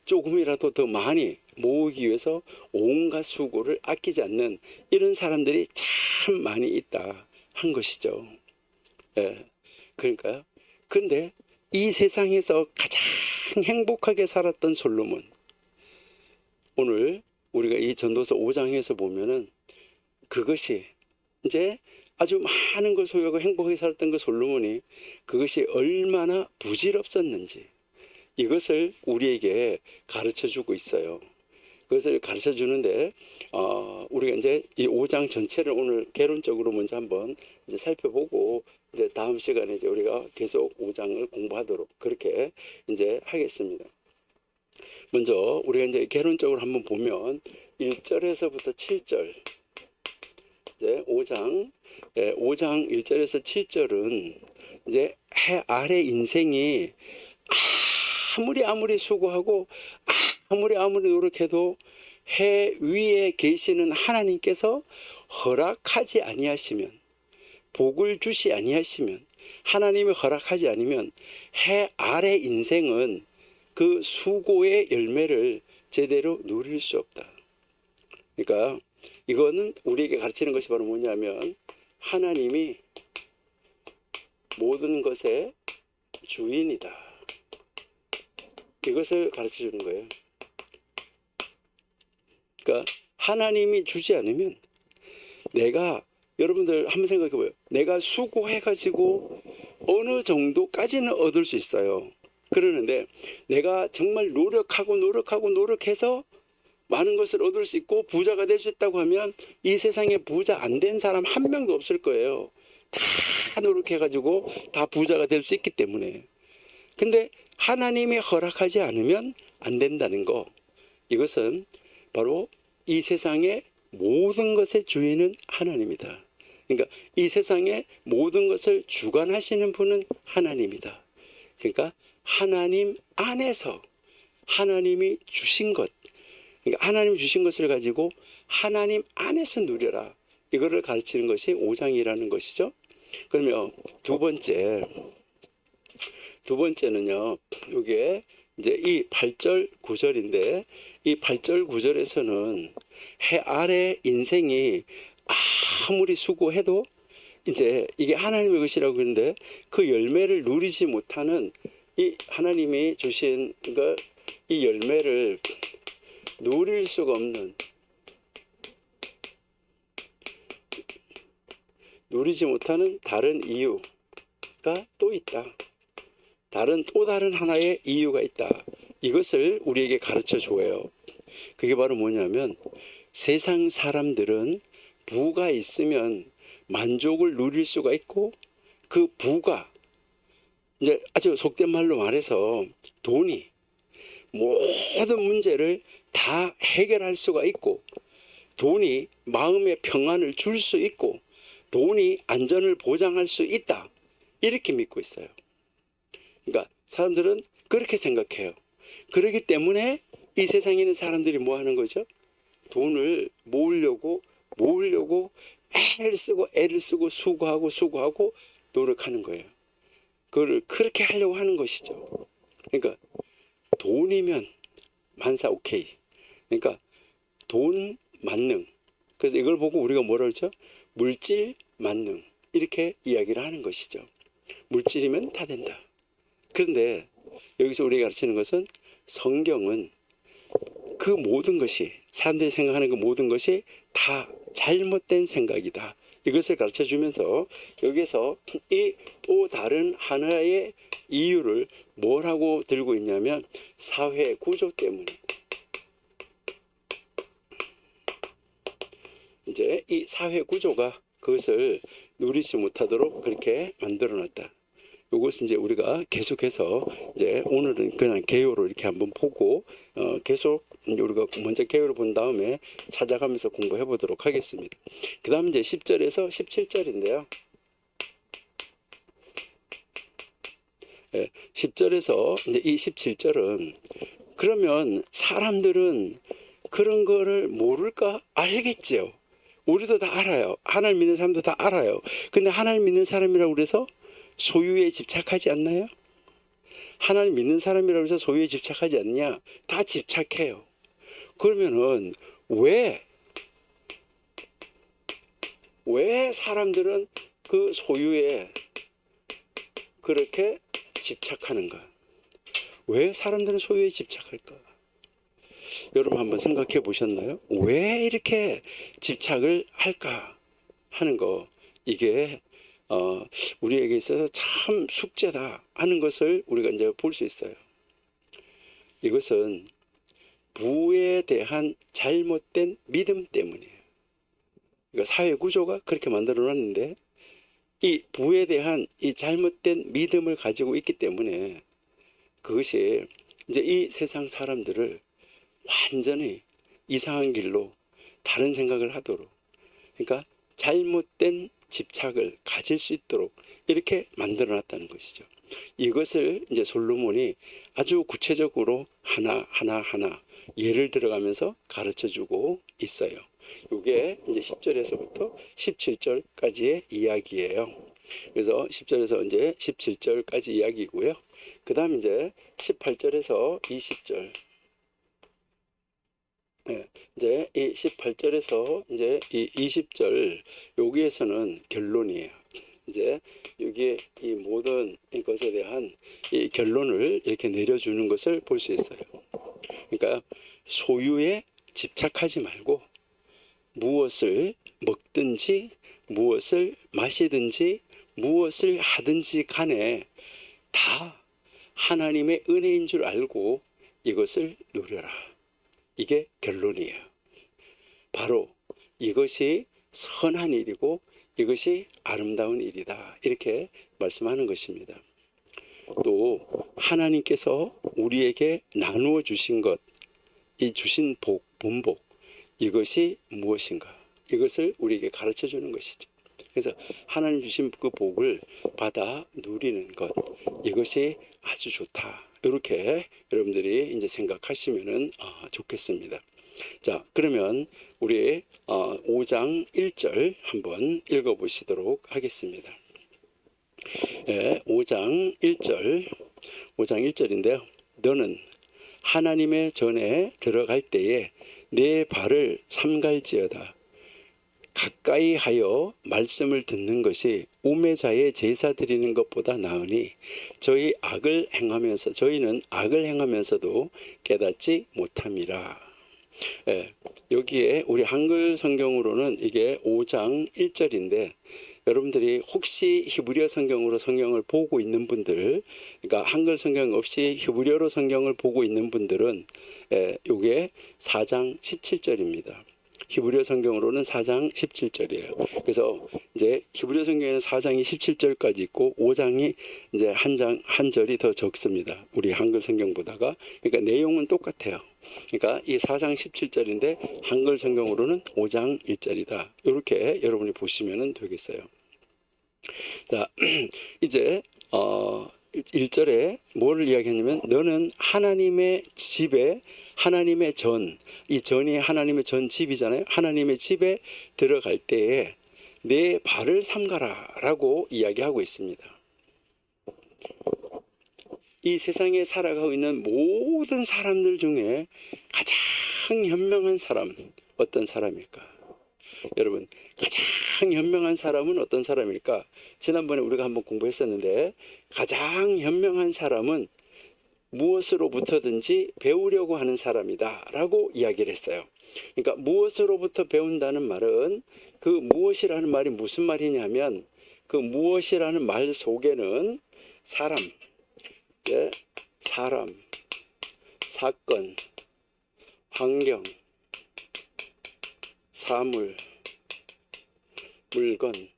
조금이라도 더 많이 모으기 위해서 온갖 수고를 아끼지 않는 이런 사람들이 참 많이 있다 한 것이죠. 예. 그러니까요. 그런데 이 세상에서 가장 행복하게 살았던 솔로몬, 오늘 우리가 이 전도서 5장에서 보면은 그것이 이제 아주 많은 걸 소유하고 행복하게 살았던 그 솔로몬이 그것이 얼마나 부질없었는지 이것을 우리에게 가르쳐 주고 있어요. 그것을 가르쳐 주는데 우리가 이제 이 5장 전체를 오늘 개론적으로 먼저 한번 이제 살펴보고 이제 다음 시간에 이제 우리가 계속 5장을 공부하도록 그렇게 이제 하겠습니다. 먼저 우리가 이제 개론적으로 한번 보면 1절에서부터 7절 이제 5장 1절에서 7절은 이제 해 아래 인생이 아무리 수고하고 아무리 노력해도 해 위에 계시는 하나님께서 허락하지 아니하시면, 복을 주시 아니하시면, 하나님이 허락하지 않으면 해 아래 인생은 그 수고의 열매를 제대로 누릴 수 없다. 그러니까 이거는 우리에게 가르치는 것이 바로 뭐냐면 하나님이 모든 것의 주인이다. 이것을 가르쳐 주는 거예요. 그러니까 하나님이 주지 않으면 여러분들 한번 생각해 봐요. 내가 수고해가지고 어느 정도까지는 얻을 수 있어요. 그러는데 내가 정말 노력해서 많은 것을 얻을 수 있고 부자가 될 수 있다고 하면 이 세상에 부자 안 된 사람 한 명도 없을 거예요. 다 노력해가지고 다 부자가 될 수 있기 때문에. 근데 하나님이 허락하지 않으면 안 된다는 거, 이것은 바로 이 세상의 모든 것의 주인은 하나님이다. 그러니까 이 세상의 모든 것을 주관하시는 분은 하나님이다. 그러니까 하나님 안에서 하나님이 주신 것, 그러니까 하나님 주신 것을 가지고 하나님 안에서 누려라. 이거를 가르치는 것이 5장이라는 것이죠. 그러면 두 번째는요. 이게 이제 이 8절 9절인데 이 8절 9절에서는 해 아래 인생이 아무리 수고해도 이제 이게 하나님의 것이라고 그러는데 그 열매를 누리지 못하는 이 하나님이 주신 그러니까 이 열매를 누릴 수가 없는, 누리지 못하는 다른 이유가 또 있다. 또 다른 하나의 이유가 있다. 이것을 우리에게 가르쳐 줘요. 그게 바로 뭐냐면 세상 사람들은 부가 있으면 만족을 누릴 수가 있고 그 부가 이제 아주 속된 말로 말해서 돈이 모든 문제를 다 해결할 수가 있고 돈이 마음의 평안을 줄 수 있고 돈이 안전을 보장할 수 있다. 이렇게 믿고 있어요. 그러니까 사람들은 그렇게 생각해요. 그렇기 때문에 이 세상에 있는 사람들이 뭐 하는 거죠? 돈을 모으려고 애를 쓰고 수고하고 노력하는 거예요. 그걸 그렇게 하려고 하는 것이죠. 그러니까 돈이면 만사 오케이. 그러니까 돈 만능. 그래서 이걸 보고 우리가 뭐라 그러죠? 물질 만능. 이렇게 이야기를 하는 것이죠. 물질이면 다 된다. 그런데 여기서 우리가 가르치는 것은 성경은 그 모든 것이, 사람들이 생각하는 그 모든 것이 다 잘못된 생각이다. 이것을 가르쳐 주면서 여기서 이 또 다른 하나의 이유를 뭐라고 들고 있냐면 사회 구조 때문에, 이제 이 사회 구조가 그것을 누리지 못하도록 그렇게 만들어 놨다. 이것은 이제 우리가 계속해서 이제 오늘은 그냥 개요로 이렇게 한번 보고 계속 우리가 먼저 개요를 본 다음에 찾아가면서 공부해 보도록 하겠습니다. 그 다음 이제 10절에서 17절인데요. 10절에서 이제 이 17절은 그러면 사람들은 그런 거를 모를까? 알겠죠. 우리도 다 알아요. 하나님 믿는 사람도 다 알아요. 근데 하나님 믿는 사람이라고 그래서 소유에 집착하지 않나요? 하나님 믿는 사람이라고 해서 소유에 집착하지 않냐? 다 집착해요. 그러면은 왜 사람들은 그 소유에 그렇게 집착하는가? 왜 사람들은 소유에 집착할까? 여러분 한번 생각해 보셨나요? 왜 이렇게 집착을 할까 하는 거, 이게 우리에게 있어서 참 숙제다 하는 것을 우리가 이제 볼 수 있어요. 이것은 부에 대한 잘못된 믿음 때문이에요. 그러니까 사회 구조가 그렇게 만들어 놨는데 이 부에 대한 이 잘못된 믿음을 가지고 있기 때문에 그것이 이제 이 세상 사람들을 완전히 이상한 길로 다른 생각을 하도록, 그러니까 잘못된 집착을 가질 수 있도록 이렇게 만들어 놨다는 것이죠. 이것을 이제 솔로몬이 아주 구체적으로 하나 예를 들어가면서 가르쳐 주고 있어요. 이게 이제 10절에서부터 17절까지의 이야기예요. 그래서 10절에서 이제 17절까지 이야기고요. 그 다음 이제 18절에서 20절. 이제 이 18절에서 이제 이 20절 여기에서는 결론이에요. 이제 여기에 이 모든 것에 대한 이 결론을 이렇게 내려주는 것을 볼 수 있어요. 그러니까 소유에 집착하지 말고 무엇을 먹든지 무엇을 마시든지 무엇을 하든지 간에 다 하나님의 은혜인 줄 알고 이것을 누려라. 이게 결론이에요. 바로 이것이 선한 일이고 이것이 아름다운 일이다. 이렇게 말씀하는 것입니다. 또 하나님께서 우리에게 나누어 주신 것, 이 주신 복, 본복, 이것이 무엇인가? 이것을 우리에게 가르쳐 주는 것이죠. 그래서 하나님 주신 그 복을 받아 누리는 것, 이것이 아주 좋다. 이렇게 여러분들이 이제 생각하시면은 좋겠습니다. 자, 그러면 우리 5장 1절 한번 읽어보시도록 하겠습니다. 5장 1절인데요. 너는 하나님의 전에 들어갈 때에 내 발을 삼갈지어다. 가까이 하여 말씀을 듣는 것이 우매자의 제사 드리는 것보다 나으니 저희는 악을 행하면서도 깨닫지 못함이라. 여기에 우리 한글 성경으로는 이게 5장 1절인데 여러분들이 혹시 히브리어 성경으로 성경을 보고 있는 분들, 그러니까 한글 성경 없이 히브리어로 성경을 보고 있는 분들은 이게 4장 17절입니다. 히브리어 성경으로는 4장 17절이에요. 그래서 이제 히브리어 성경에는 4장이 17절까지 있고 5장이 이제 한 절이 더 적습니다. 우리 한글 성경보다가. 그러니까 내용은 똑같아요. 그러니까 이 4장 17절인데 한글 성경으로는 5장 1절이다. 이렇게 여러분이 보시면 되겠어요. 자, 이제 1절에 뭐를 이야기했냐면 너는 하나님의 집에, 하나님의 전, 이 전이 하나님의 전 집이잖아요. 하나님의 집에 들어갈 때에 내 발을 삼가라 라고 이야기하고 있습니다. 이 세상에 살아가고 있는 모든 사람들 중에 가장 현명한 사람 어떤 사람일까? 여러분, 가장 현명한 사람은 어떤 사람일까? 지난번에 우리가 한번 공부했었는데 가장 현명한 사람은 무엇으로부터든지 배우려고 하는 사람이다 라고 이야기를 했어요. 그러니까 무엇으로부터 배운다는 말은 그 무엇이라는 말이 무슨 말이냐면 그 무엇이라는 말 속에는 사람, 사건, 환경, 사물, 물건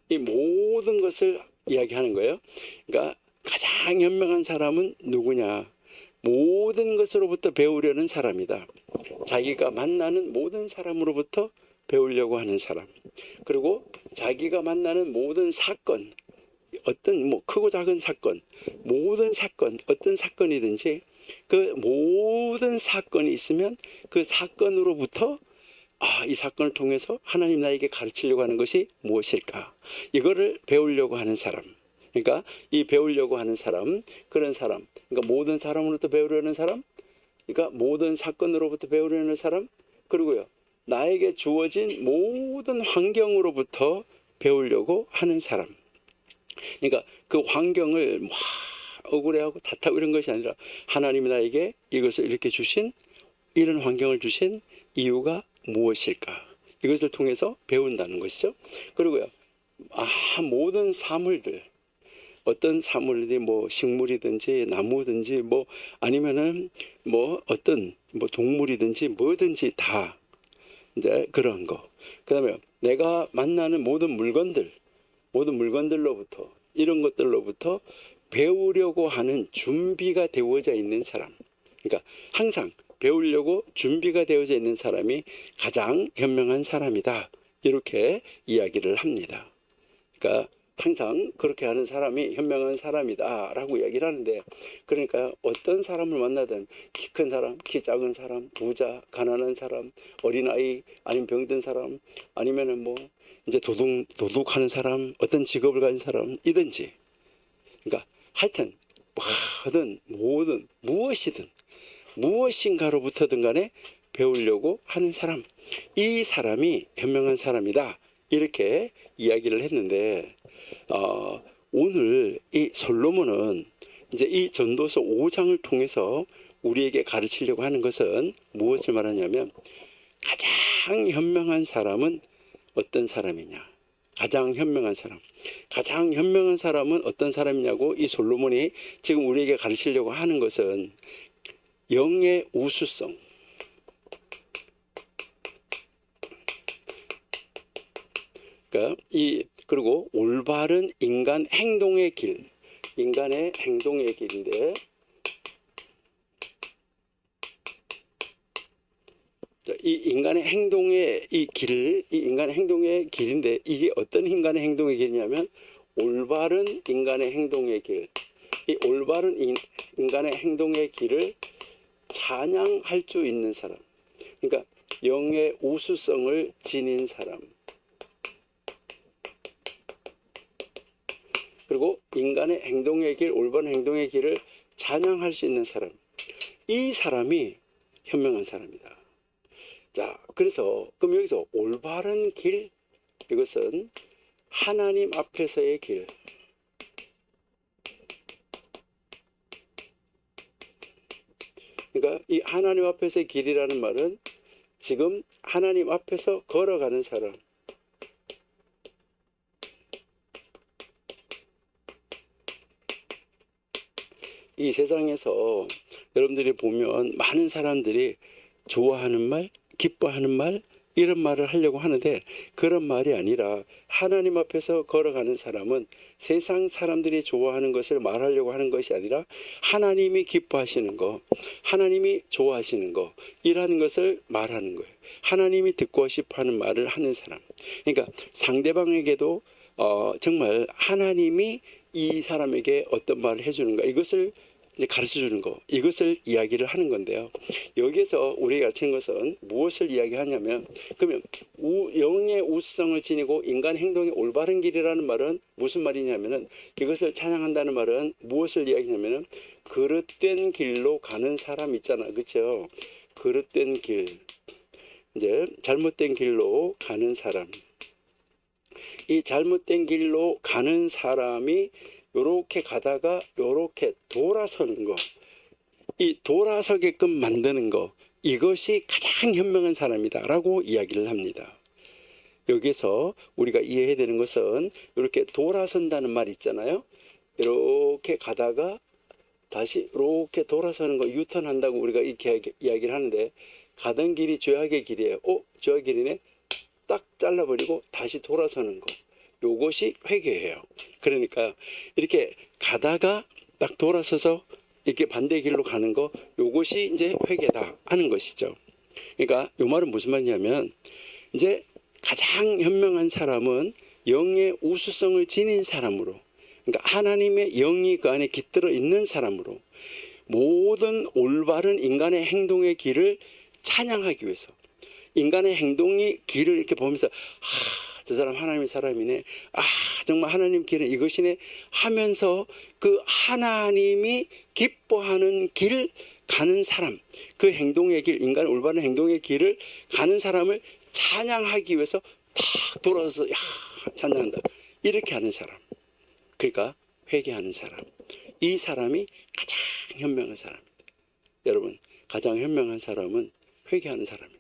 이 모든 것을 이야기하는 거예요. 그러니까 가장 현명한 사람은 누구냐? 모든 것으로부터 배우려는 사람이다. 자기가 만나는 모든 사람으로부터 배우려고 하는 사람. 그리고 자기가 만나는 모든 사건, 어떤 크고 작은 사건, 모든 사건, 어떤 사건이든지 그 모든 사건이 있으면 그 사건으로부터 이 사건을 통해서 하나님 나에게 가르치려고 하는 것이 무엇일까? 이거를 배우려고 하는 사람. 그러니까 이 배우려고 하는 사람, 그런 사람, 그러니까 모든 사람으로부터 배우려는 사람, 그러니까 모든 사건으로부터 배우려는 사람, 그리고요 나에게 주어진 모든 환경으로부터 배우려고 하는 사람. 그러니까 그 환경을 억울해하고 탓하고 이런 것이 아니라 하나님이 나에게 이것을 이렇게 주신, 이런 환경을 주신 이유가 무엇일까? 이것을 통해서 배운다는 것이죠. 그리고요 모든 사물들, 어떤 사물이든지 식물이든지 나무든지 아니면은 어떤 동물이든지 뭐든지 다 이제 그런 거. 그다음에 내가 만나는 모든 물건들로부터 이런 것들로부터 배우려고 하는 준비가 되어져 있는 사람. 그러니까 항상 배우려고 준비가 되어져 있는 사람이 가장 현명한 사람이다. 이렇게 이야기를 합니다. 그러니까 항상 그렇게 하는 사람이 현명한 사람이다 라고 이야기를 하는데, 그러니까 어떤 사람을 만나든 키 큰 사람, 키 작은 사람, 부자, 가난한 사람, 어린아이, 아니면 병든 사람, 아니면은 이제 도둑하는 사람, 어떤 직업을 가진 사람이든지, 그러니까 하여튼 모든 무엇이든 무엇인가로부터든 간에 배우려고 하는 사람, 이 사람이 현명한 사람이다 이렇게 이야기를 했는데, 오늘 이 솔로몬은 이제 이 전도서 5장을 통해서 우리에게 가르치려고 하는 것은 무엇을 말하냐면, 가장 현명한 사람은 어떤 사람이냐? 가장 현명한 사람은 어떤 사람이냐고 이 솔로몬이 지금 우리에게 가르치려고 하는 것은 영의 우수성, 그러니까 그리고 올바른 인간의 행동의 길인데, 이 인간의 행동의 인간의 행동의 길인데, 이게 어떤 인간의 행동의 길이냐면 올바른 인간의 행동의 길. 이 올바른 인간의 행동의 길을 찬양할 수 있는 사람, 그러니까 영의 우수성을 지닌 사람, 그리고 인간의 행동의 길, 올바른 행동의 길을 찬양할 수 있는 사람, 이 사람이 현명한 사람이다. 자, 그래서 그럼 여기서 올바른 길, 이것은 하나님 앞에서의 길, 그러니까 이 하나님 앞에서의 길이라는 말은 지금 하나님 앞에서 걸어가는 사람, 이 세상에서 여러분들이 보면 많은 사람들이 좋아하는 말, 기뻐하는 말, 이런 말을 하려고 하는데, 그런 말이 아니라 하나님 앞에서 걸어가는 사람은 세상 사람들이 좋아하는 것을 말하려고 하는 것이 아니라 하나님이 기뻐하시는 거, 하나님이 좋아하시는 거, 이라는 것을 말하는 거예요. 하나님이 듣고 싶어하는 말을 하는 사람. 그러니까 상대방에게도 정말 하나님이 이 사람에게 어떤 말을 해주는가, 이것을 이제 가르쳐 주는 거, 이것을 이야기를 하는 건데요. 여기에서 우리가 가르치는 것은 무엇을 이야기하냐면, 그러면 영의 우수성을 지니고 인간 행동이 올바른 길이라는 말은 무슨 말이냐면은, 이것을 찬양한다는 말은 무엇을 이야기하냐면은 그릇된 길로 가는 사람 있잖아, 그렇죠? 그릇된 길, 이제 잘못된 길로 가는 사람, 이 잘못된 길로 가는 사람이 요렇게 가다가 요렇게 돌아서는 거, 이 돌아서게끔 만드는 거, 이것이 가장 현명한 사람이다 라고 이야기를 합니다. 여기서 우리가 이해해야 되는 것은 이렇게 돌아선다는 말 있잖아요. 이렇게 가다가 다시 이렇게 돌아서는 거, 유턴한다고 우리가 이렇게 이야기를 하는데, 가던 길이 죄악의 길이에요. 죄악의 길이네. 딱 잘라버리고 다시 돌아서는 거, 요것이 회개예요. 그러니까 이렇게 가다가 딱 돌아서서 이렇게 반대 길로 가는 거, 요것이 이제 회개다 하는 것이죠. 그러니까 요 말은 무슨 말이냐면, 이제 가장 현명한 사람은 영의 우수성을 지닌 사람으로, 그러니까 하나님의 영이 그 안에 깃들어 있는 사람으로 모든 올바른 인간의 행동의 길을 찬양하기 위해서, 인간의 행동이 길을 이렇게 보면서 저 사람 하나님의 사람이네, 정말 하나님 길은 이것이네 하면서 그 하나님이 기뻐하는 길 가는 사람, 그 행동의 길, 인간의 올바른 행동의 길을 가는 사람을 찬양하기 위해서 탁 돌아서 찬양한다, 이렇게 하는 사람, 그러니까 회개하는 사람, 이 사람이 가장 현명한 사람입니다. 여러분, 가장 현명한 사람은 회개하는 사람입니다.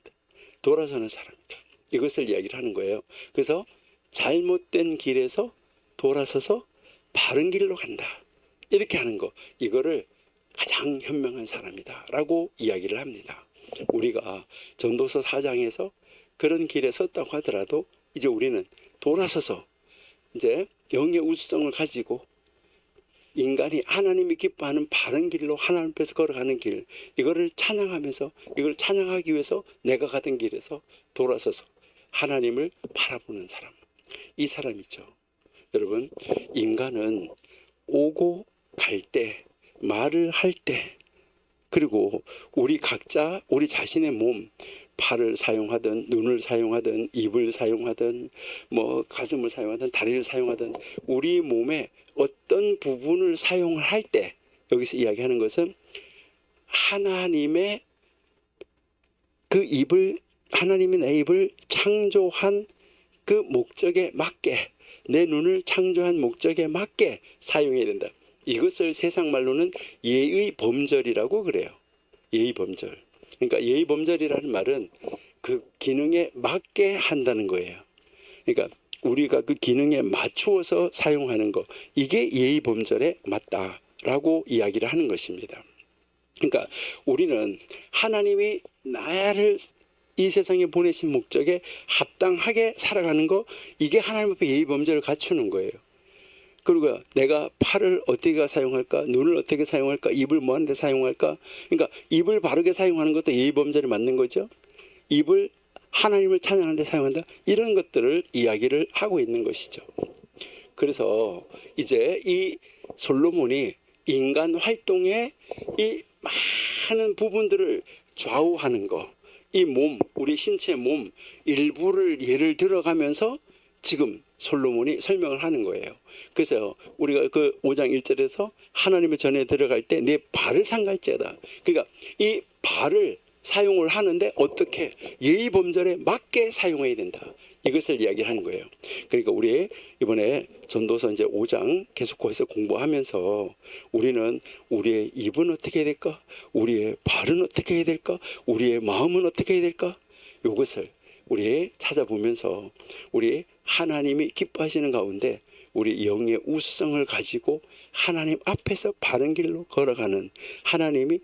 돌아서는 사람입니다. 이것을 이야기를 하는 거예요. 그래서 잘못된 길에서 돌아서서 바른 길로 간다, 이렇게 하는 거, 이거를 가장 현명한 사람이다 라고 이야기를 합니다. 우리가 전도서 4장에서 그런 길에 섰다고 하더라도 이제 우리는 돌아서서 이제 영의 우수성을 가지고 인간이 하나님이 기뻐하는 바른 길로 하나님 앞에서 걸어가는 길, 이거를 찬양하면서, 이걸 찬양하기 위해서 내가 가던 길에서 돌아서서 하나님을 바라보는 사람, 이 사람이죠. 여러분, 인간은 오고 갈 때, 말을 할 때, 그리고 우리 각자 우리 자신의 몸, 팔을 사용하든 눈을 사용하든 입을 사용하든 뭐 가슴을 사용하든 다리를 사용하든 우리 몸의 어떤 부분을 사용할 때, 여기서 이야기하는 것은 하나님의 그 입을, 하나님이 내 입을 창조한 그 목적에 맞게, 내 눈을 창조한 목적에 맞게 사용해야 된다. 이것을 세상 말로는 예의 범절이라고 그래요. 예의 범절. 그러니까 예의 범절이라는 말은 그 기능에 맞게 한다는 거예요. 그러니까 우리가 그 기능에 맞추어서 사용하는 거, 이게 예의 범절에 맞다라고 이야기를 하는 것입니다. 그러니까 우리는 하나님이 나를 이 세상에 보내신 목적에 합당하게 살아가는 거, 이게 하나님 앞에 예의 범절을 갖추는 거예요. 그리고 내가 팔을 어떻게 사용할까, 눈을 어떻게 사용할까, 입을 뭐 하는 데 사용할까, 그러니까 입을 바르게 사용하는 것도 예의 범절에 맞는 거죠. 입을 하나님을 찬양하는 데 사용한다, 이런 것들을 이야기를 하고 있는 것이죠. 그래서 이제 이 솔로몬이 인간 활동의 이 많은 부분들을 좌우하는 거, 이 몸, 우리 신체 몸 일부를 예를 들어가면서 지금 솔로몬이 설명을 하는 거예요. 그래서 우리가 그 5장 1절에서 하나님의 전에 들어갈 때 내 발을 상갈지어다, 그러니까 이 발을 사용을 하는데 어떻게 예의 범절에 맞게 사용해야 된다, 이것을 이야기하는 거예요. 그러니까 우리 이번에 전도서 이제 5장 계속 거기서 공부하면서 우리는 우리의 입은 어떻게 해야 될까, 우리의 발은 어떻게 해야 될까, 우리의 마음은 어떻게 해야 될까, 이것을 우리 찾아보면서 우리 하나님이 기뻐하시는 가운데 우리 영의 우수성을 가지고 하나님 앞에서 바른 길로 걸어가는, 하나님이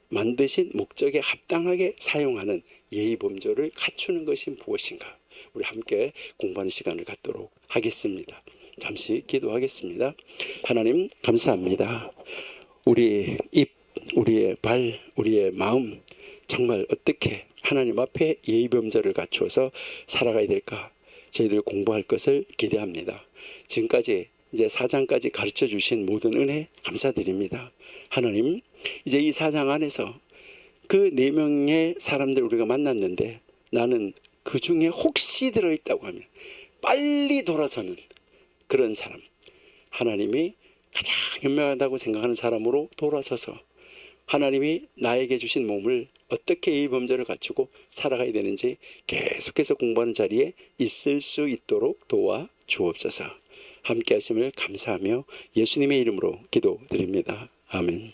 만드신 목적에 합당하게 사용하는 예의 범절을 갖추는 것이 무엇인가, 우리 함께 공부하는 시간을 갖도록 하겠습니다. 잠시 기도하겠습니다. 하나님 감사합니다. 우리의 입, 우리의 발, 우리의 마음, 정말 어떻게 하나님 앞에 예의 범절을 갖추어서 살아가야 될까, 저희들 공부할 것을 기대합니다. 지금까지 이제 4장까지 가르쳐 주신 모든 은혜 감사드립니다. 하나님, 이제 이 4장 안에서 그 4명의 사람들 우리가 만났는데 나는 그 중에 혹시 들어있다고 하면 빨리 돌아서는 그런 사람, 하나님이 가장 현명하다고 생각하는 사람으로 돌아서서 하나님이 나에게 주신 몸을 어떻게 이 범절을 갖추고 살아가야 되는지 계속해서 공부하는 자리에 있을 수 있도록 도와 주옵소서. 함께 하심을 감사하며 예수님의 이름으로 기도드립니다. 아멘.